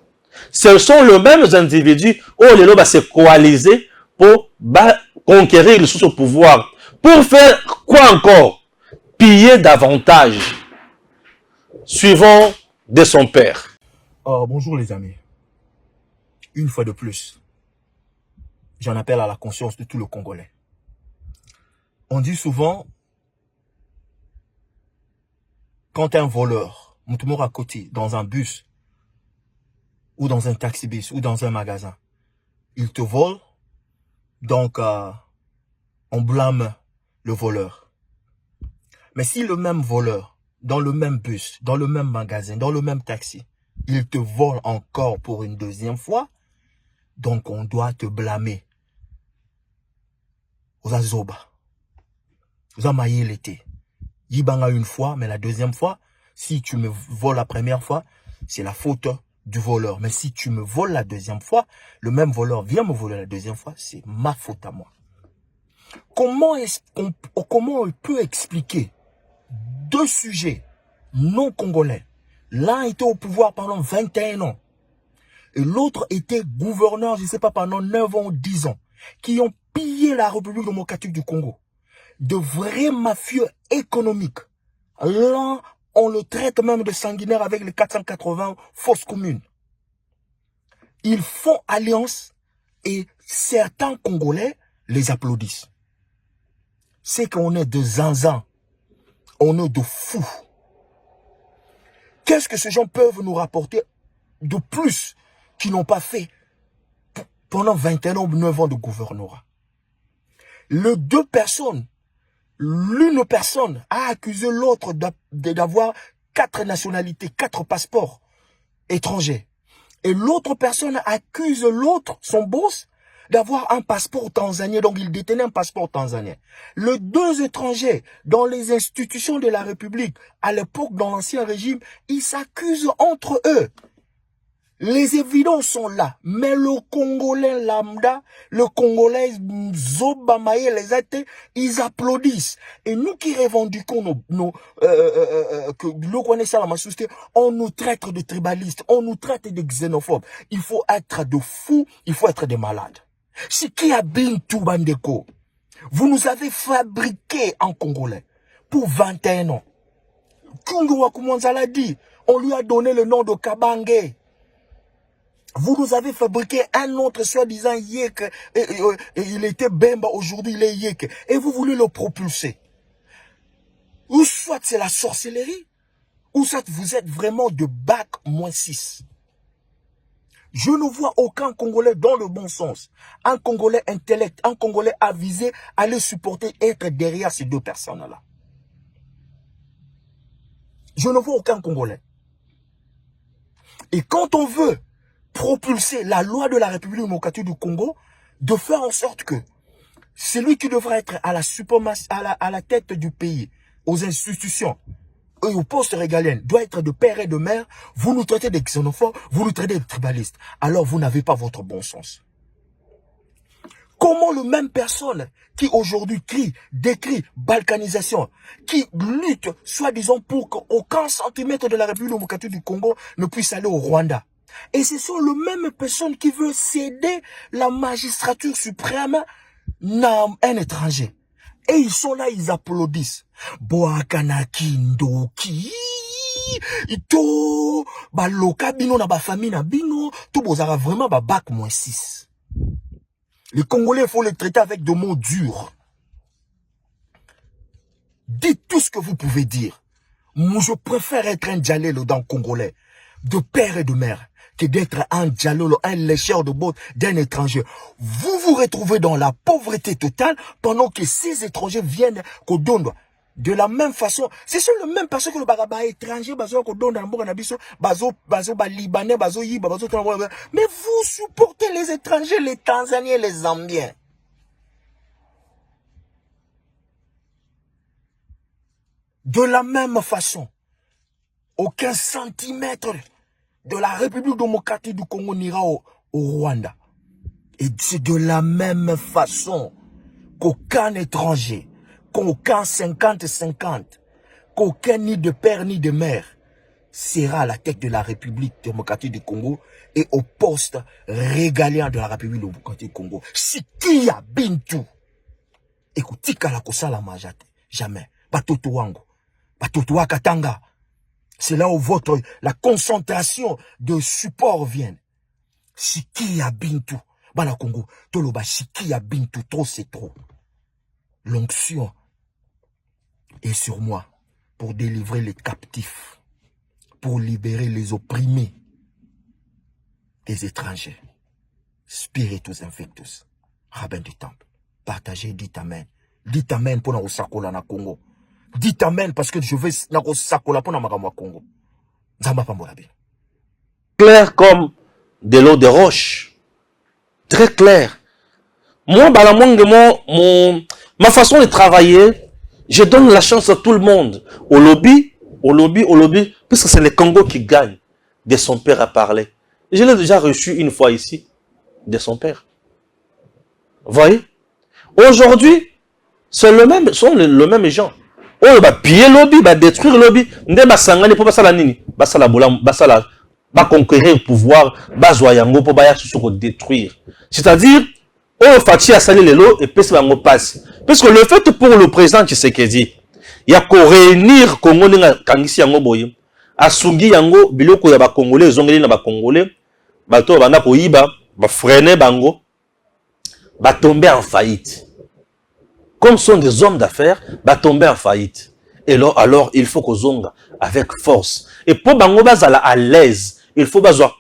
Ce sont les mêmes individus où les lois se coaliser pour conquérir le sous-pouvoir. Pour faire quoi encore? Piller davantage. Suivant de son père. Bonjour les amis. Une fois de plus, j'en appelle à la conscience de tout le Congolais. On dit souvent, quand un voleur, Moutoumor à côté, dans un bus, ou dans un taxi-bus, ou dans un magasin, il te vole, donc on blâme le voleur. Mais si le même voleur, dans le même bus, dans le même magasin, dans le même taxi, il te vole encore pour une deuxième fois, donc on doit te blâmer. Aux azoba. Vous amaillez l'été. Yibanga une fois, mais la deuxième fois, Si tu me voles la première fois, c'est la faute du voleur. Mais si tu me voles la deuxième fois, le même voleur vient me voler la deuxième fois, c'est ma faute à moi. Comment on peut expliquer deux sujets non congolais? L'un était au pouvoir pendant 21 ans et l'autre était gouverneur, je ne sais pas, pendant 9 ans ou 10 ans, qui ont pillé la République démocratique du Congo. De vrais mafieux économiques. L'un, on le traite même de sanguinaire avec les 480 fausses communes. Ils font alliance et certains Congolais les applaudissent. C'est qu'on est de zinzin, on est de fous. Qu'est-ce que ces gens peuvent nous rapporter de plus qu'ils n'ont pas fait pendant 21 ans ou 9 ans de gouvernorat? Les deux personnes, l'une personne a accusé l'autre d'avoir 4 nationalités, 4 passeports étrangers. Et l'autre personne accuse l'autre, son boss, d'avoir un passeport tanzanien. Donc, il détenait un passeport tanzanien. Les deux étrangers, dans les institutions de la République, à l'époque, dans l'ancien régime, ils s'accusent entre eux. Les évidences sont là. Mais le Congolais lambda, le Congolais Zobamaye, les athées, ils applaudissent. Et nous qui revendiquons que le connaissant la société, on nous traite de tribalistes, on nous traite de xénophobes. Il faut être de fous, il faut être des malades. Si qui a Bintou Bandeko, vous nous avez fabriqué en Congolais pour 21 ans. Kungu Wakumanzala dit, on lui a donné le nom de Kabangé. Vous nous avez fabriqué un autre soi-disant Yek, et il était Bemba, aujourd'hui il est Yek, et vous voulez le propulser. Ou soit c'est la sorcellerie, ou soit vous êtes vraiment de bac -6. Je ne vois aucun Congolais dans le bon sens. Un Congolais intellect, un Congolais avisé, aller supporter, être derrière ces deux personnes-là. Je ne vois aucun Congolais. Et quand on veut propulser la loi de la République démocratique du Congo, de faire en sorte que celui qui devrait être à la tête du pays, aux institutions et aux postes régaliens, doit être de père et de mère, vous nous traitez de xénophobes, vous nous traitez de tribalistes. Alors vous n'avez pas votre bon sens. Comment le même personne qui aujourd'hui décrit balkanisation, qui lutte soi-disant pour qu'aucun centimètre de la République démocratique du Congo ne puisse aller au Rwanda. Et ce sont les mêmes personnes qui veulent céder la magistrature suprême à un étranger. Et ils sont là, ils applaudissent. Boakanaki ndoki. Ito baloka bino na ba famille na bino, tout bozara vraiment ba bac -6. Les Congolais, il faut les traiter avec de mots durs. Dites tout ce que vous pouvez dire. Moi, je préfère être un djalelo dans le Congolais, de père et de mère, que d'être un djalolo, un lécheur de botte d'un étranger. Vous vous retrouvez dans la pauvreté totale pendant que ces étrangers viennent qu'au Dondo. De la même façon, c'est sur le même personne que le baraba étranger, bazo qu'au Dondo, bazo libanais, bazo yiba, bazo. Mais vous supportez les étrangers, les Tanzaniens, les Zambiens. De la même façon, aucun centimètre de la République démocratique du Congo n'ira au Rwanda. Et c'est de la même façon qu'aucun étranger, qu'aucun 50-50, qu'aucun ni de père ni de mère sera à la tête de la République démocratique du Congo et au poste régalien de la République démocratique du Congo. Si qui a Bintu, écoutez, la kosala majate, jamais. Batoto wango, batoto wakatanga. C'est là où la concentration de support vient. Si qui a Bintu, bana Congo, toloba si qui a Bintu, trop c'est trop. L'onction est sur moi pour délivrer les captifs, pour libérer les opprimés des étrangers. Spiritus infectus, rabbin du temple. Partagez, dites amen. Dites amen pour nous sakola na Congo. Dites amen parce que je vais nous sakola pour nous Congo. Zamba pambola bien. Clair comme de l'eau de roche. Très clair. Moi, ma façon de travailler, je donne la chance à tout le monde. Au lobby, au lobby, puisque c'est le Congo qui gagne, de son père à parler. Je l'ai déjà reçu une fois ici, de son père. Vous voyez? Aujourd'hui, c'est le même gens. On va piller lobby, va détruire lobby. Nde basangani pour basala nini? Basala conquérir le pouvoir, bazoyango pour détruire. C'est-à-dire, on fati à salir les lots et puis ça va passer. Parce que le fait pour le président Tshisekedi, il y a qu'à réunir Congo n'enga kangisi yango boye, asungi yango biloko ya ba Congolais, zongeli na ba Congolais, bato bana ko iba, ba freiner bango, ba tomber en faillite. Comme sont des hommes d'affaires, va tomber en faillite. Et alors, il faut qu'on zonga avec force. Et pour bango bazala à l'aise, il faut bazoa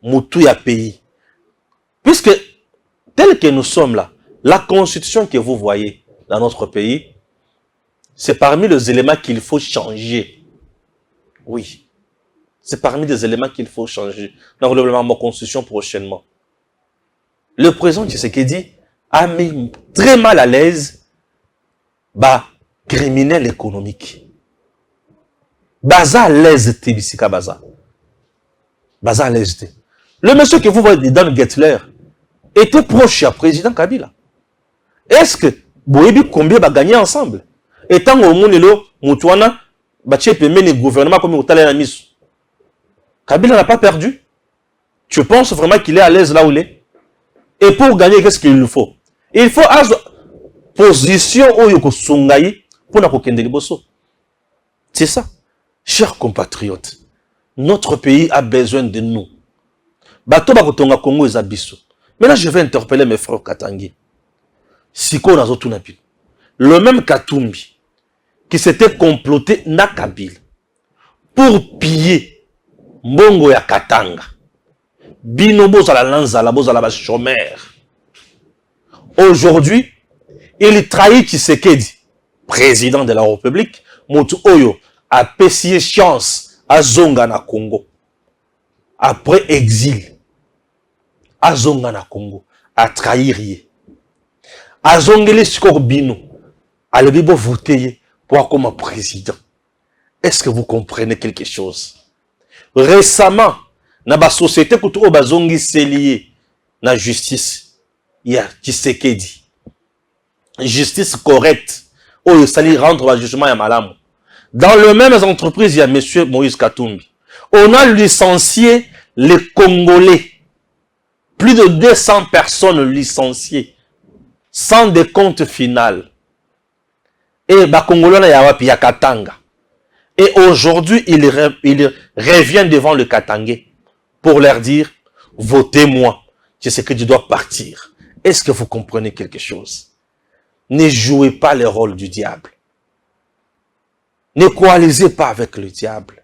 moutou ya pays. Puisque, tel que nous sommes là, la constitution que vous voyez dans notre pays, c'est parmi les éléments qu'il faut changer. Oui. C'est parmi les éléments qu'il faut changer dans le développement de la constitution prochainement. Le président Tshisekedi a mis très mal à l'aise criminel économique. Baza à l'aise Tébissika Baza. Baza à l'aise. Le monsieur que vous voyez dans le Gettler était proche à président Kabila. Est-ce que Boyebi combien va gagner ensemble? Étant au monde là, Moutouana, Baché Pemé le gouvernement comme Moutala la mise. Kabila n'a pas perdu. Tu penses vraiment qu'il est à l'aise là où il est? Et pour gagner, qu'est-ce qu'il lui faut? Il faut position où il sungayi pour na kokende liboso. C'est ça. Chers compatriotes, notre pays a besoin de nous. Bato bakotonga Congo ezabiso. Maintenant, je vais interpeller mes frères Katangi. Siko nazo tunapi. Le même Katumbi qui s'était comploté na Kabila pour piller mbongo ya Katanga. Bino bozala lanzala bozala ba chômeur. Aujourd'hui, il trahit Tshisekedi, président de la République, Moutou Oyo a payé chance à Zonga na Congo. Après exil, à Zonga na Congo, a trahi rien. A Zongeli Skorbino, a le bibo voté pour comme président. Est-ce que vous comprenez quelque chose? Récemment, dans la société où Bazongi s'est lié, la justice, il y a Tshisekedi. Justice correcte. Oh, il s'allait rendre le jugement à Malam. Dans les mêmes entreprises, il y a M. Moïse Katumbi. On a licencié les Congolais. Plus de 200 personnes licenciées. Sans décompte final. Et bah Congolais, il y a Katanga. Et aujourd'hui, il revient devant le Katangais pour leur dire, votez-moi. Je sais que tu dois partir. Est-ce que vous comprenez quelque chose? Ne jouez pas le rôle du diable. Ne coalisez pas avec le diable.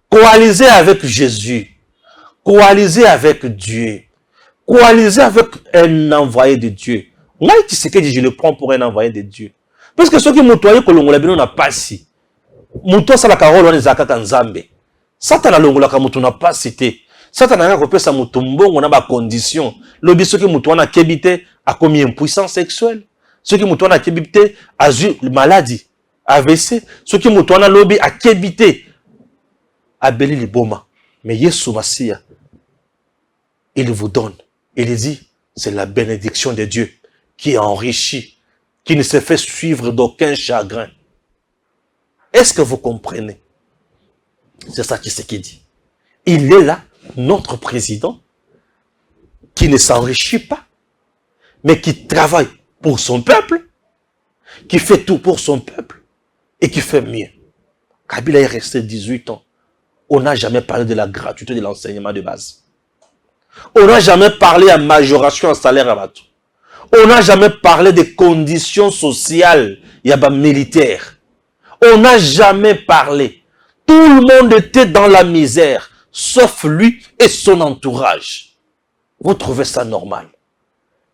Coalisez avec Jésus. Coalisez avec Dieu. Coalisez avec un envoyé de Dieu. Moi, tu sais que je le prends pour un envoyé de Dieu. Parce que ceux qui m'ont toyé, que l'on n'a pas si. Mouto sa la carole, on est à Kakanzambe. Satan a l'ongola kamutu n'a pas cité. Satan a repéré sa moutombo, on a pas condition. Le biso qui moutou a kébité a commis impuissance sexuelle. Ceux qui moutou a kébité a eu maladie, AVC. Ceux qui moutou a lobby a kébité a belé les boma. Mais Yesu Massia, il vous donne. Il dit, c'est la bénédiction de Dieu qui enrichit, qui ne se fait suivre d'aucun chagrin. Est-ce que vous comprenez? C'est ça qui c'est qui dit. Il est là, notre président, qui ne s'enrichit pas, mais qui travaille pour son peuple, qui fait tout pour son peuple, et qui fait mieux. Kabila est resté 18 ans. On n'a jamais parlé de la gratuité de l'enseignement de base. On n'a jamais parlé à majoration en salaire à bateau. On n'a jamais parlé des conditions sociales, il y a militaires. On n'a jamais parlé. Tout le monde était dans la misère, sauf lui et son entourage. Vous trouvez ça normal?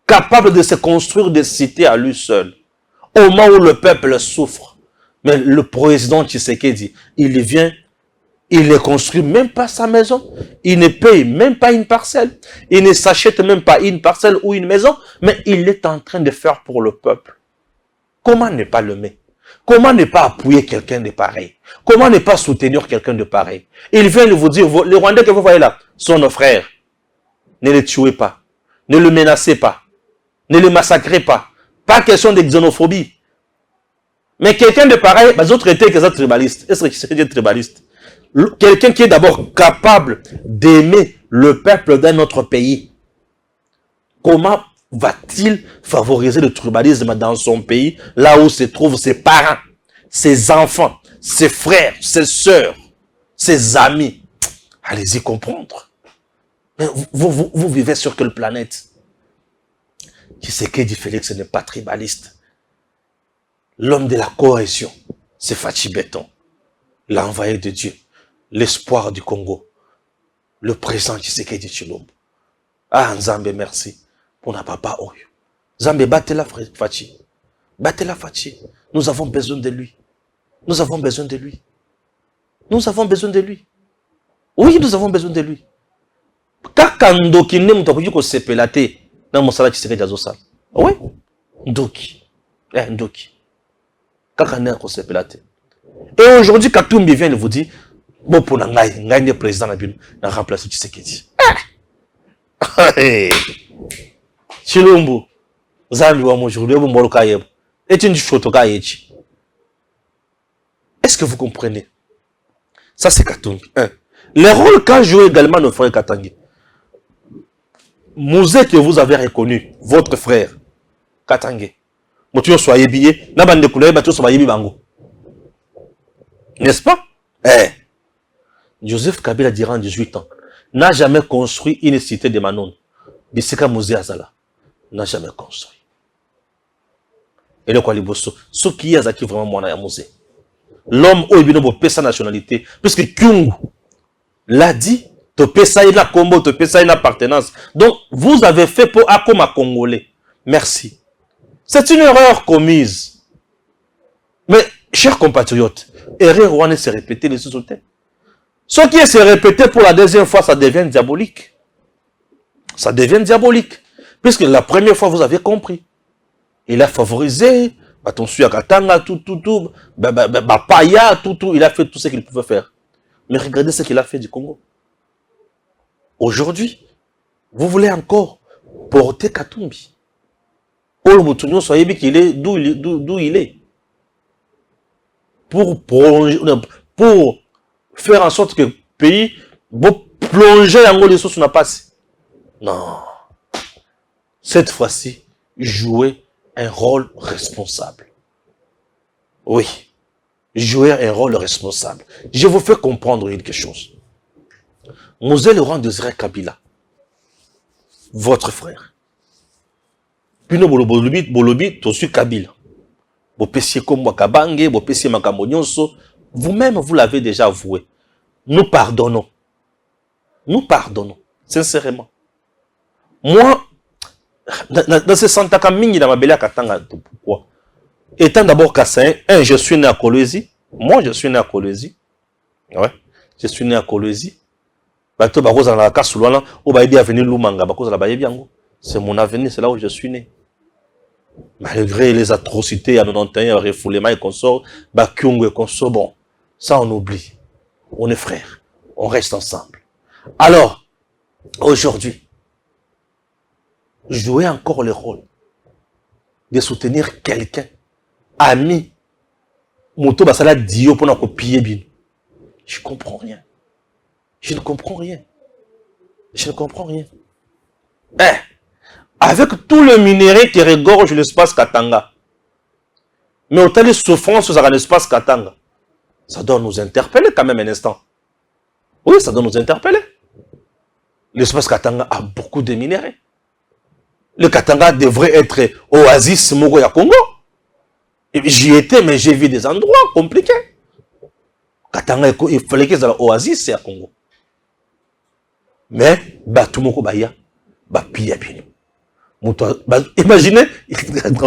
Capable de se construire des cités à lui seul. Au moment où le peuple souffre. Mais le président Tshisekedi, il vient, il ne construit même pas sa maison. Il ne paye même pas une parcelle. Il ne s'achète même pas une parcelle ou une maison. Mais il est en train de faire pour le peuple. Comment ne pas l'aimer? Comment ne pas appuyer quelqu'un de pareil? Comment ne pas soutenir quelqu'un de pareil? Il vient de vous dire, les Rwandais que vous voyez là sont nos frères. Ne les tuez pas. Ne le menacez pas. Ne le massacrez pas. Pas question de xénophobie. Mais quelqu'un de pareil, les autres étaient que ça tribaliste. Est-ce que c'est tribaliste? Quelqu'un qui est d'abord capable d'aimer le peuple d'un autre pays. Comment va-t-il favoriser le tribalisme dans son pays, là où se trouvent ses parents, ses enfants, ses frères, ses sœurs, ses amis? Allez-y comprendre. Mais vous vivez sur quelle planète? Tshisekedi Félix n'est pas tribaliste. L'homme de la cohésion, c'est Fachi Béton, l'envoyé de Dieu, l'espoir du Congo, le présent Tshisekedi Tshilombo. Ah, Nzambe, merci. Pour n'a papa Oyo. Nzambe, battez-la, Fachi. Battez-la, Fachi. Nous avons besoin de lui. Nous avons besoin de lui. Nous avons besoin de lui. Oui, nous avons besoin de lui. Kaka ndoki ne mutakuji ko sepelate na mosala Tshisekedi azosala. Oui, ndoki. Ndoki. Kaka ne ko sepelate. Et aujourd'hui, Katumbi vient de vous dire, bon pour ngai ne président na bino na remplacer Tshisekedi. Tshilombo, Zambi wa aujourd'hui, est une photo. Est-ce que vous comprenez? Ça, c'est Katumbi. Les rôles qu'a joué également nos frères Katangi. Mouzé que vous avez reconnu, votre frère, Katangi. Moutio soyez billet, n'a pas de couleur, bateau soyez bibango. N'est-ce pas? Joseph Kabila durant 18 ans n'a jamais construit une cité de Manon. Bisika Mouzé Azala n'a jamais construit. Et le Kwaliboso, ce qui est qui vraiment moi Mouzé. L'homme où il a sa nationalité, puisque Kyungu l'a dit, te pesa il a combo, te pesa il a appartenance. Donc, vous avez fait pour Akoma Congolais. Merci. C'est une erreur commise. Mais, chers compatriotes, erreur Rwanda s'est répétée les sous-autés. Ce qui s'est répété pour la deuxième fois, ça devient diabolique. Ça devient diabolique. Puisque la première fois, vous avez compris. Il a favorisé, Batonsu Akatanga, tout, Paya, tout, il a fait tout ce qu'il pouvait faire. Mais regardez ce qu'il a fait du Congo. Aujourd'hui, vous voulez encore porter Katumbi. Paul Moutounio, soyez bien qu'il est d'où il est. Pour faire en sorte que le pays va plonger en les sources n'a pas. Non. Cette fois-ci, jouer un rôle responsable. Oui. Jouer un rôle responsable. Je vous fais comprendre quelque chose. Mouzé Laurent Désiré Kabila, votre frère. Pino Bolobi, Tosu Kabila. Vos pessiers comme Wakabange, vos pessiers Makambonyonso, vous-même, vous l'avez déjà avoué. Nous pardonnons. Nous pardonnons. Sincèrement. Moi, dans ce Santaka Mingi, dans ma belle Katanga, pourquoi? Étant d'abord Kassaïen, je suis né à Kolwezi. Moi, je suis né à Kolwezi. Ouais. Je suis né à Kolwezi. C'est mon avenir, c'est là où je suis né. Malgré les atrocités à 91, refoulement et consorts, Bakyungu et consorts, bon, ça on oublie. On est frères. On reste ensemble. Alors, aujourd'hui, jouer encore le rôle de soutenir quelqu'un, ami, moto basala dio pour nous copier bien. Je comprends rien. Je ne comprends rien. Je ne comprends rien. Avec tout le minerai qui regorge l'espace Katanga, mais autant de souffrances dans l'espace Katanga, ça doit nous interpeller quand même un instant. Oui, ça doit nous interpeller. L'espace Katanga a beaucoup de minerais. Le Katanga devrait être oasis Mogoya Congo. J'y étais, mais j'ai vu des endroits compliqués. Katanga, il fallait que ça oasis c'est à Congo. Mais, Batumoko Baya, Pia Bino. Imaginez,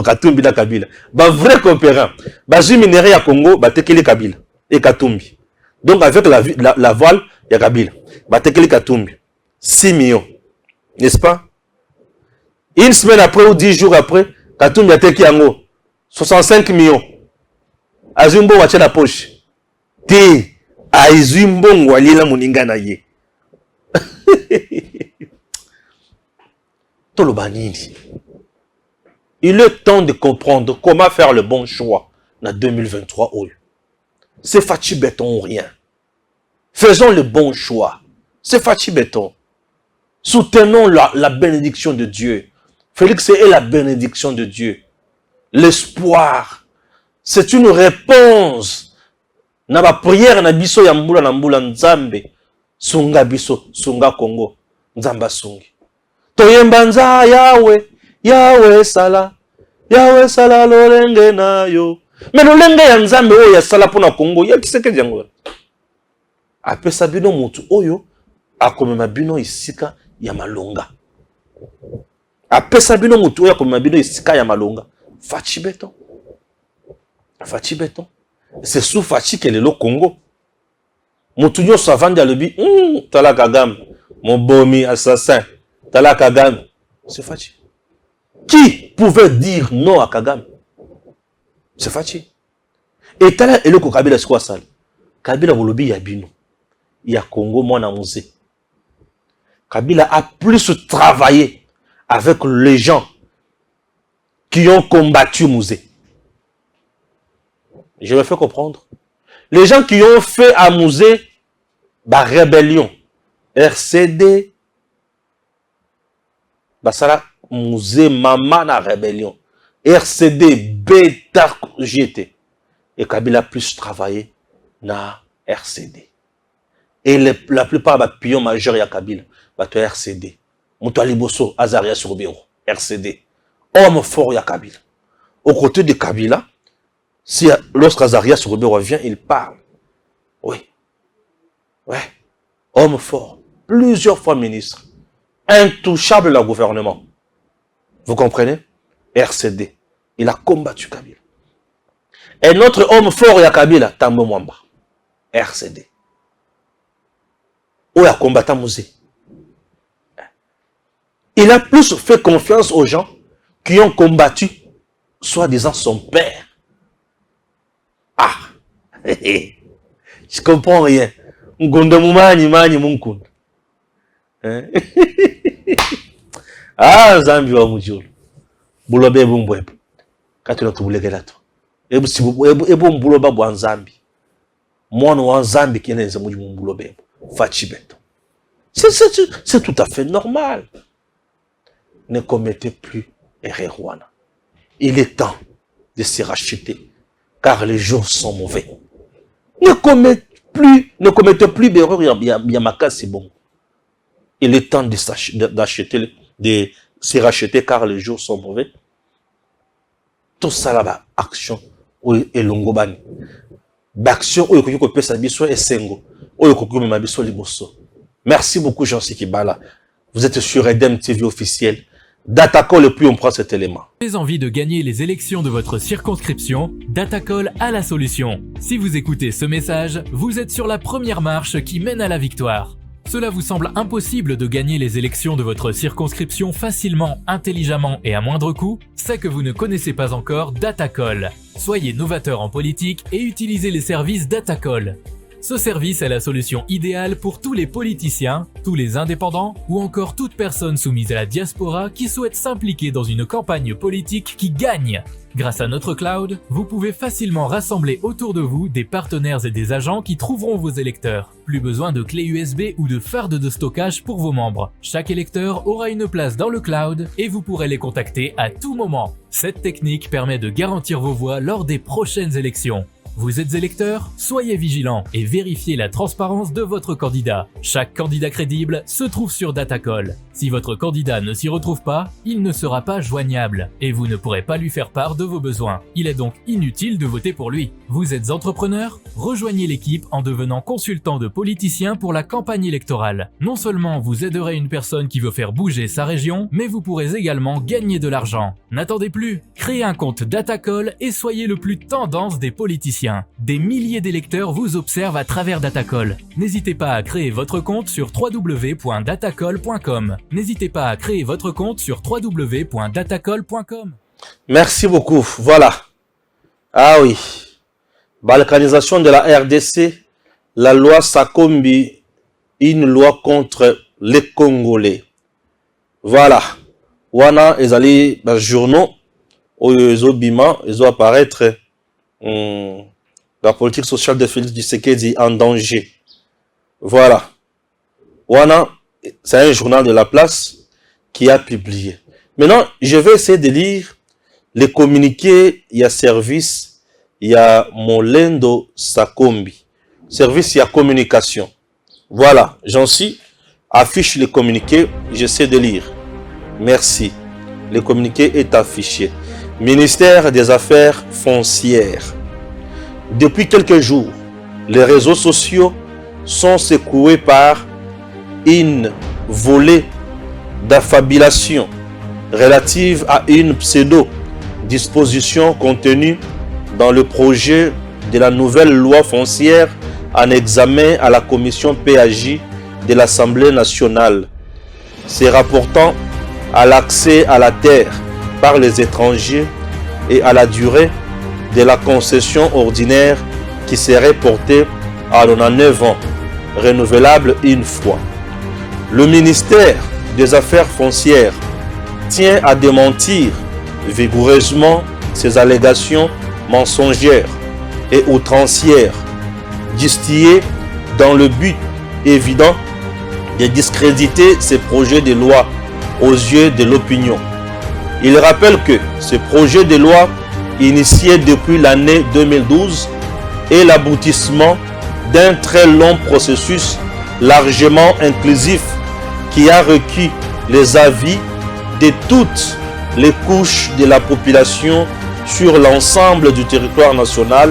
Katumbi la Kabila. Vrai coopérant. J'ai minéré à Congo, Tekele Kabila. Et Katumbi. Donc, avec la voile, il y a Kabila. Tekele Katumbi. 6 millions. N'est-ce pas? Une semaine après ou 10 jours après, Katumbi a Teki Yango. 65 millions. Azumbo wache la poche. Te aizumbo walela moninga na ye. Tolobanini. Il est temps de comprendre comment faire le bon choix en 2023. C'est Fachi Béton ou rien. Faisons le bon choix. C'est Fachi Béton. Soutenons la bénédiction de Dieu. Félix est la bénédiction de Dieu. L'espoir. C'est une réponse. Na ba prière na biso ya mbula na mbula nzambe. Sunga biso, sunga Congo. Nzamba sungi. Toyemba nza Yahweh. Yahweh sala. Yahweh sala lolenge na yo. Mais lolenge ya nzambe oyo ya sala pona Congo. Ya kiseke jango. Apesa bino mutu oyo. Akomema bino isika ya malonga. Apesa bino mutu oyo akomema bino isika ya malonga. Fachi Béton. Fachi Béton. C'est sous Fachi qu'elle est le Congo. Mutu nyo savandi alobi. Tala Kagame. Mon bomi assassin. Tala Kagame. C'est Fachi. Qui pouvait dire non à Kagame? C'est Fachi. Et tala eloko Kabila c'est quoi ça? Kabila wolobi ya bino. Ya Congo mwana musée. Kabila a plus travaillé avec les gens qui ont combattu Mouzé. Je me fais comprendre. Les gens qui ont fait à Mouzé la rébellion, RCD, Basara Mouzé Maman la rébellion, RCD, Beta GT. Et Kabila a plus travaillé na RCD. Et la plupart des pions majeurs ya Kabila, bato RCD. Moutali Bosso, Azaria Sorbero, RCD. Homme fort ya Kabila. Au côté de Kabila, si lorsque Azaria Sorbero vient, il parle. Oui. Ouais. Homme fort. Plusieurs fois ministre. Intouchable le gouvernement. Vous comprenez? RCD. Il a combattu Kabila. Et notre homme fort ya Kabila, Tambo Mwamba. RCD. Ou a combattu Mouzé. Il a plus fait confiance aux gens qui ont combattu, soi-disant, son père. Ah, je comprends rien. Ah, Zambi wa mujulu. Bulobe bumbwebo. Kati natubuleke lato. Ebu mbuloba bwa Nzambi. Mwana wa Nzambi qui est dans le bulobe. Fachi Béton. C'est tout à fait normal. Ne commettez plus erreur. Il est temps de se racheter, car les jours sont mauvais. Ne commettez plus d'erreur, Yamaka, c'est bon. Il est temps de se racheter, car les jours sont mauvais. Tout ça là-bas, action, et longobani. D'action, et sengo. Merci beaucoup, Jean-Cy Kibala. Vous êtes sur Edem TV officiel. Datacall, et puis on prend cet élément. Vous avez envie de gagner les élections de votre circonscription? Datacall a la solution. Si vous écoutez ce message, vous êtes sur la première marche qui mène à la victoire. Cela vous semble impossible de gagner les élections de votre circonscription facilement, intelligemment et à moindre coût? C'est que vous ne connaissez pas encore Datacall. Soyez novateur en politique et utilisez les services Datacall. Ce service est la solution idéale pour tous les politiciens, tous les indépendants ou encore toute personne soumise à la diaspora qui souhaite s'impliquer dans une campagne politique qui gagne. Grâce à notre cloud, vous pouvez facilement rassembler autour de vous des partenaires et des agents qui trouveront vos électeurs. Plus besoin de clés USB ou de fardes de stockage pour vos membres. Chaque électeur aura une place dans le cloud et vous pourrez les contacter à tout moment. Cette technique permet de garantir vos voix lors des prochaines élections. Vous êtes électeur? Soyez vigilant et vérifiez la transparence de votre candidat. Chaque candidat crédible se trouve sur Datacall. Si votre candidat ne s'y retrouve pas, il ne sera pas joignable et vous ne pourrez pas lui faire part de vos besoins. Il est donc inutile de voter pour lui. Vous êtes entrepreneur? Rejoignez l'équipe en devenant consultant de politiciens pour la campagne électorale. Non seulement vous aiderez une personne qui veut faire bouger sa région, mais vous pourrez également gagner de l'argent. N'attendez plus, créez un compte Datacall et soyez le plus tendance des politiciens. Des milliers d'électeurs vous observent à travers Datacall. N'hésitez pas à créer votre compte sur www.datacall.com. N'hésitez pas à créer votre compte sur www.datacall.com. Merci beaucoup. Voilà. Ah oui. balkanisation de la RDC, la loi Sakombi, une loi contre les Congolais. Voilà. Wana ezali dans journaux oyo ezobima ezo apparaître la politique sociale de Félix Tshisekedi en danger. Voilà. Wana, c'est un journal de la place qui a publié. Maintenant, je vais essayer de lire les communiqués. Il y a service, il y a Molendo Sakombi. Service, il y a communication. Voilà, j'en suis. Affiche les communiqués, j'essaie de lire. Merci. Le communiqué est affiché. Ministère des Affaires foncières. Depuis quelques jours, les réseaux sociaux sont secoués par une volée d'affabulation relative à une pseudo-disposition contenue dans le projet de la nouvelle loi foncière en examen à la commission PAJ de l'Assemblée nationale. Se rapportant à l'accès à la terre par les étrangers et à la durée de la concession ordinaire qui serait portée à 9 ans, renouvelable une fois. Le ministère des Affaires foncières tient à démentir vigoureusement ces allégations mensongères et outrancières, distillées dans le but évident de discréditer ces projets de loi aux yeux de l'opinion. Il rappelle que ce projet de loi, initié depuis l'année 2012, est l'aboutissement d'un très long processus largement inclusif qui a requis les avis de toutes les couches de la population sur l'ensemble du territoire national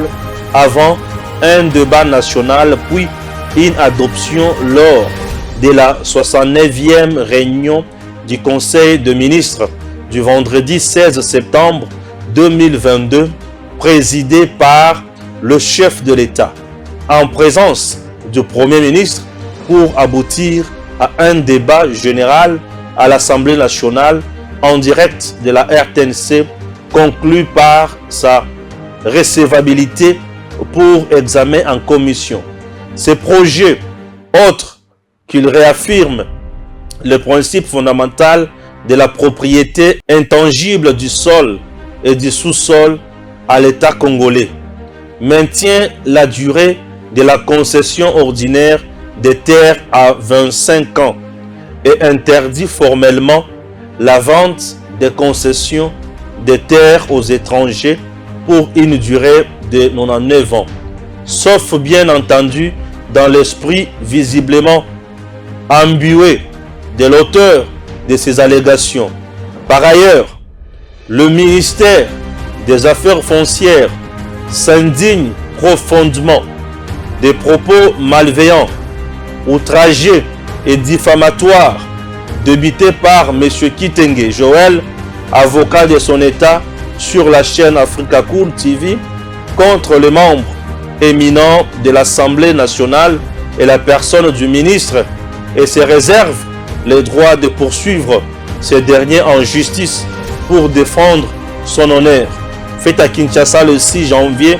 avant un débat national puis une adoption lors de la 69e réunion du Conseil des ministres du vendredi 16 septembre 2022, présidé par le chef de l'État, en présence du Premier ministre, pour aboutir à un débat général à l'Assemblée nationale en direct de la RTNC, conclu par sa recevabilité pour examen en commission. Ce projet, autre qu'il réaffirme le principe fondamental de la propriété intangible du sol et du sous-sol à l'État congolais, maintient la durée de la concession ordinaire des terres à 25 ans et interdit formellement la vente des concessions des terres aux étrangers pour une durée de 99 ans, sauf bien entendu dans l'esprit visiblement imbué de l'auteur de ces allégations. Par ailleurs, le ministère des Affaires foncières s'indigne profondément des propos malveillants, outragés et diffamatoires débités par M. Kitenge Joël, avocat de son État, sur la chaîne Africa Cool TV contre les membres éminents de l'Assemblée nationale et la personne du ministre, et se réserve le droit de poursuivre ces derniers en justice pour défendre son honneur. Fait à Kinshasa le 6 janvier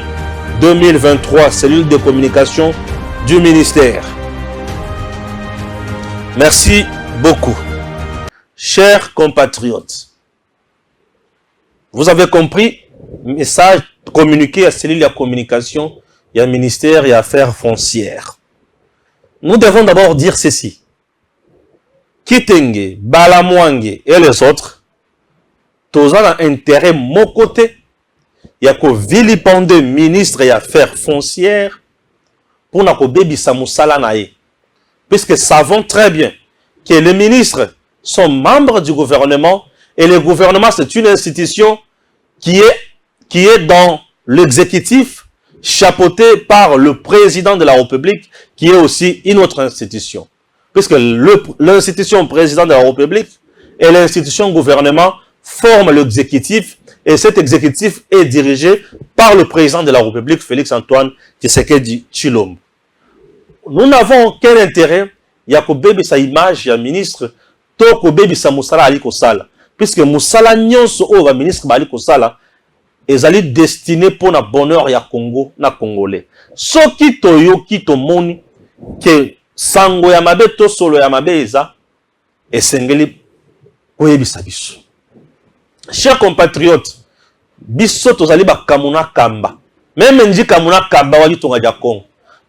2023, cellule de communication du ministère. Merci beaucoup. Chers compatriotes, vous avez compris, message communiqué à cellule de communication, il y a ministère et affaires foncières. Nous devons d'abord dire ceci. Kitenge, Balamwange et les autres, tous ont intérêt mon côté. Il y a que vilipender ministre et affaires foncières pour n'a que bébi Samoussala nae. Puisque savons très bien que les ministres sont membres du gouvernement et le gouvernement c'est une institution qui est dans l'exécutif chapeauté par le président de la République qui est aussi une autre institution. Puisque l'institution président de la République et l'institution gouvernement forment l'exécutif et cet exécutif est dirigé par le président de la République, Félix-Antoine Tshisekedi Tshilombo. Nous n'avons quel intérêt, il y a que bébé sa image, il y a ministre, to ko bébé sa Moussala Ali Kosala. Puisque Moussala nyonso o va ministre Bali Kosala, ezali destiné pour na bonheur ya Congo na Congolais. Soki toyoki tomoni ke sango ya mabe to solo ya mabe eza esengeli koyebisa biso. Chers compatriotes, biso tozali bakamuna kamba. Même nji kamuna kamba wali tonga ja Congo.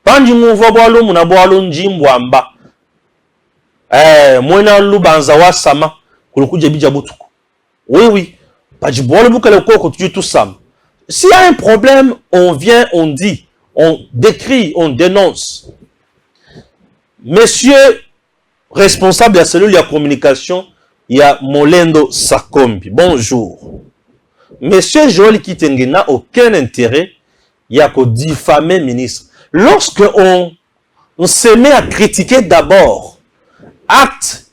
Panji mouvo bwalo muna bwalo njimbwamba. Mwena lubanza wa sama kulukuje bija butuku. Oui. Panji bwalo bukale koko tu tout ça. S'il y a un problème, on vient, on dit, on décrit, on dénonce. Monsieur responsable de la cellule de communication, il y a Molendo Sakombi. Bonjour. Monsieur Joël Kitenge n'a aucun intérêt, il y a qu'au diffamer ministre. Lorsque on se met à critiquer d'abord acte,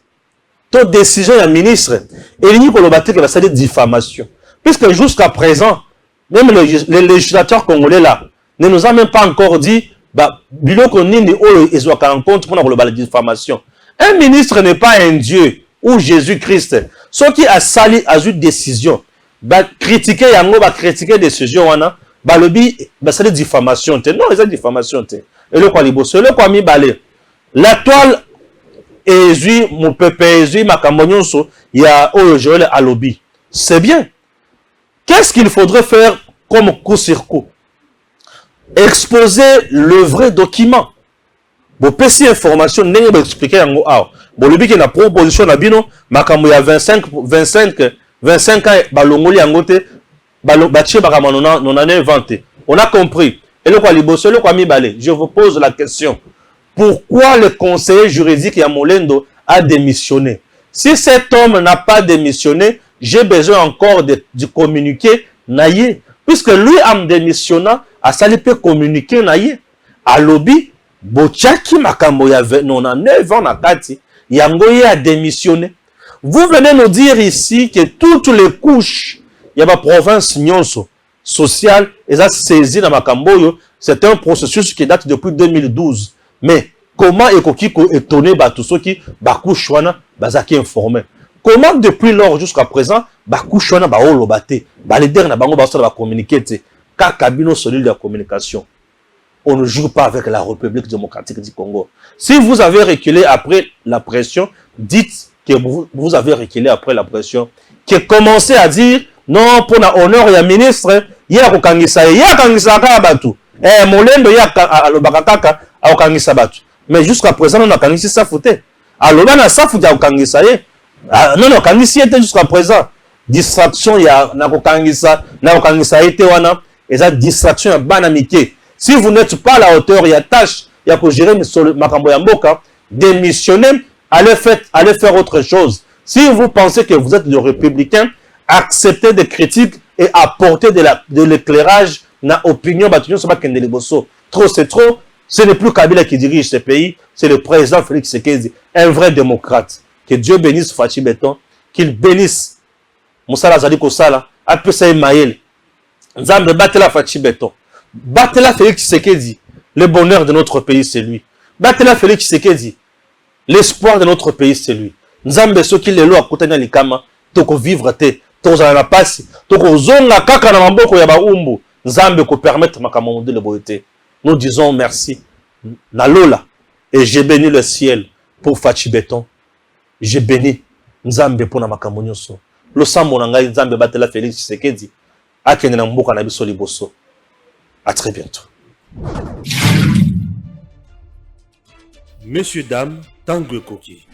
toute décision d'un ministre, et il n'y a que ça diffamation. Puisque jusqu'à présent, même les législateurs congolais là, ne nous ont même pas encore dit, biloko nini oyo ezwaka rencontre pour la diffamation. Un ministre n'est pas un Dieu ou Jésus-Christ. Ceux qui a sali a eu décision, critiquer yango, critiquer décision wana, balobi, c'est des diffamations. Non, c'est des diffamations. Et le quoi libo, c'est le quoi mi balé. La toile ezui mon pepe ezui makambonyonso, il y a oyo Joël alobi. C'est bien. Qu'est-ce qu'il faudrait faire comme coup sur coup? Exposer le vrai document. Bon, petit information, n'est pas expliqué en haut. Bon, le but la proposition d'abino, makambo ya 25 ans, balongoli angote, balobache bakamano non a inventé. On a compris. Et le quoi liboso, le quoi mi balé. Je vous pose la question. Pourquoi le conseiller juridique Yamolendo a démissionné? Si cet homme n'a pas démissionné, j'ai besoin encore de communiquer naïe. Puisque lui, en démissionnant, a sali peut communiquer naïe. À lobby, Bochaki Makambo ya 99 ans na kati, Yangoye a démissionné. Vous venez nous dire ici que toutes les couches, il y a ma province nyonso, sociale, et ça saisi dans Makamboyo, c'est un processus qui date depuis 2012. Mais comment Ekokiko étonné tous ceux qui bakouche wana bazaki informé? Comment depuis lors jusqu'à présent bakouche wana ba olobate, ba leader na bango ba so ba communiquer te, ka cabino solide de communication. On ne joue pas avec la République démocratique du Congo. Si vous avez reculé après la pression, dites que vous avez reculé après la pression, que commencez à dire non pour la honneur ya ministre, ya kokangisa ka batu. Molendo ya alobakaka akangisa batu. Mais jusqu'à présent on a kangisi ça fouté. Aloba na ça fouté akangisa ye. Non kangisi était jusqu'à présent. Distraction ya na kokangisa été wana et ça distraction ya banamike. Si vous n'êtes pas à la hauteur, il y a tâche, il y a que gérer Makambo ya Mboka, démissionnez, allez faire autre chose. Si vous pensez que vous êtes le républicain, acceptez des critiques et apportez de l'éclairage dans l'opinion. Trop, c'est trop. Ce n'est plus Kabila qui dirige ce pays, c'est le président Félix Tshisekedi, un vrai démocrate. Que Dieu bénisse Fachi Beton, qu'il bénisse Moussala Zali Kosala, Apesa Maël, Nzambe Batela Fachi Beton. Batela Félix Tshisekedi, le bonheur de notre pays c'est lui. Batela Félix Tshisekedi, l'espoir de notre pays c'est lui. Nzambe soki lelo akutana likama, toko vivre te, toko zala na pasi, toko zonga kaka na maboko ya baumbu, Nzambe ko permettre makambo de le boyete. Nous disons merci. Nalola, et j'ai béni le ciel pour Fachi Beton. J'ai béni Nzambe pour na makambo nyonso. Lo sambo na ngai Nzambe Batela Félix Tshisekedi, akende na mboka na biso liboso. À très bientôt. Messieurs, dames, Tango Koki.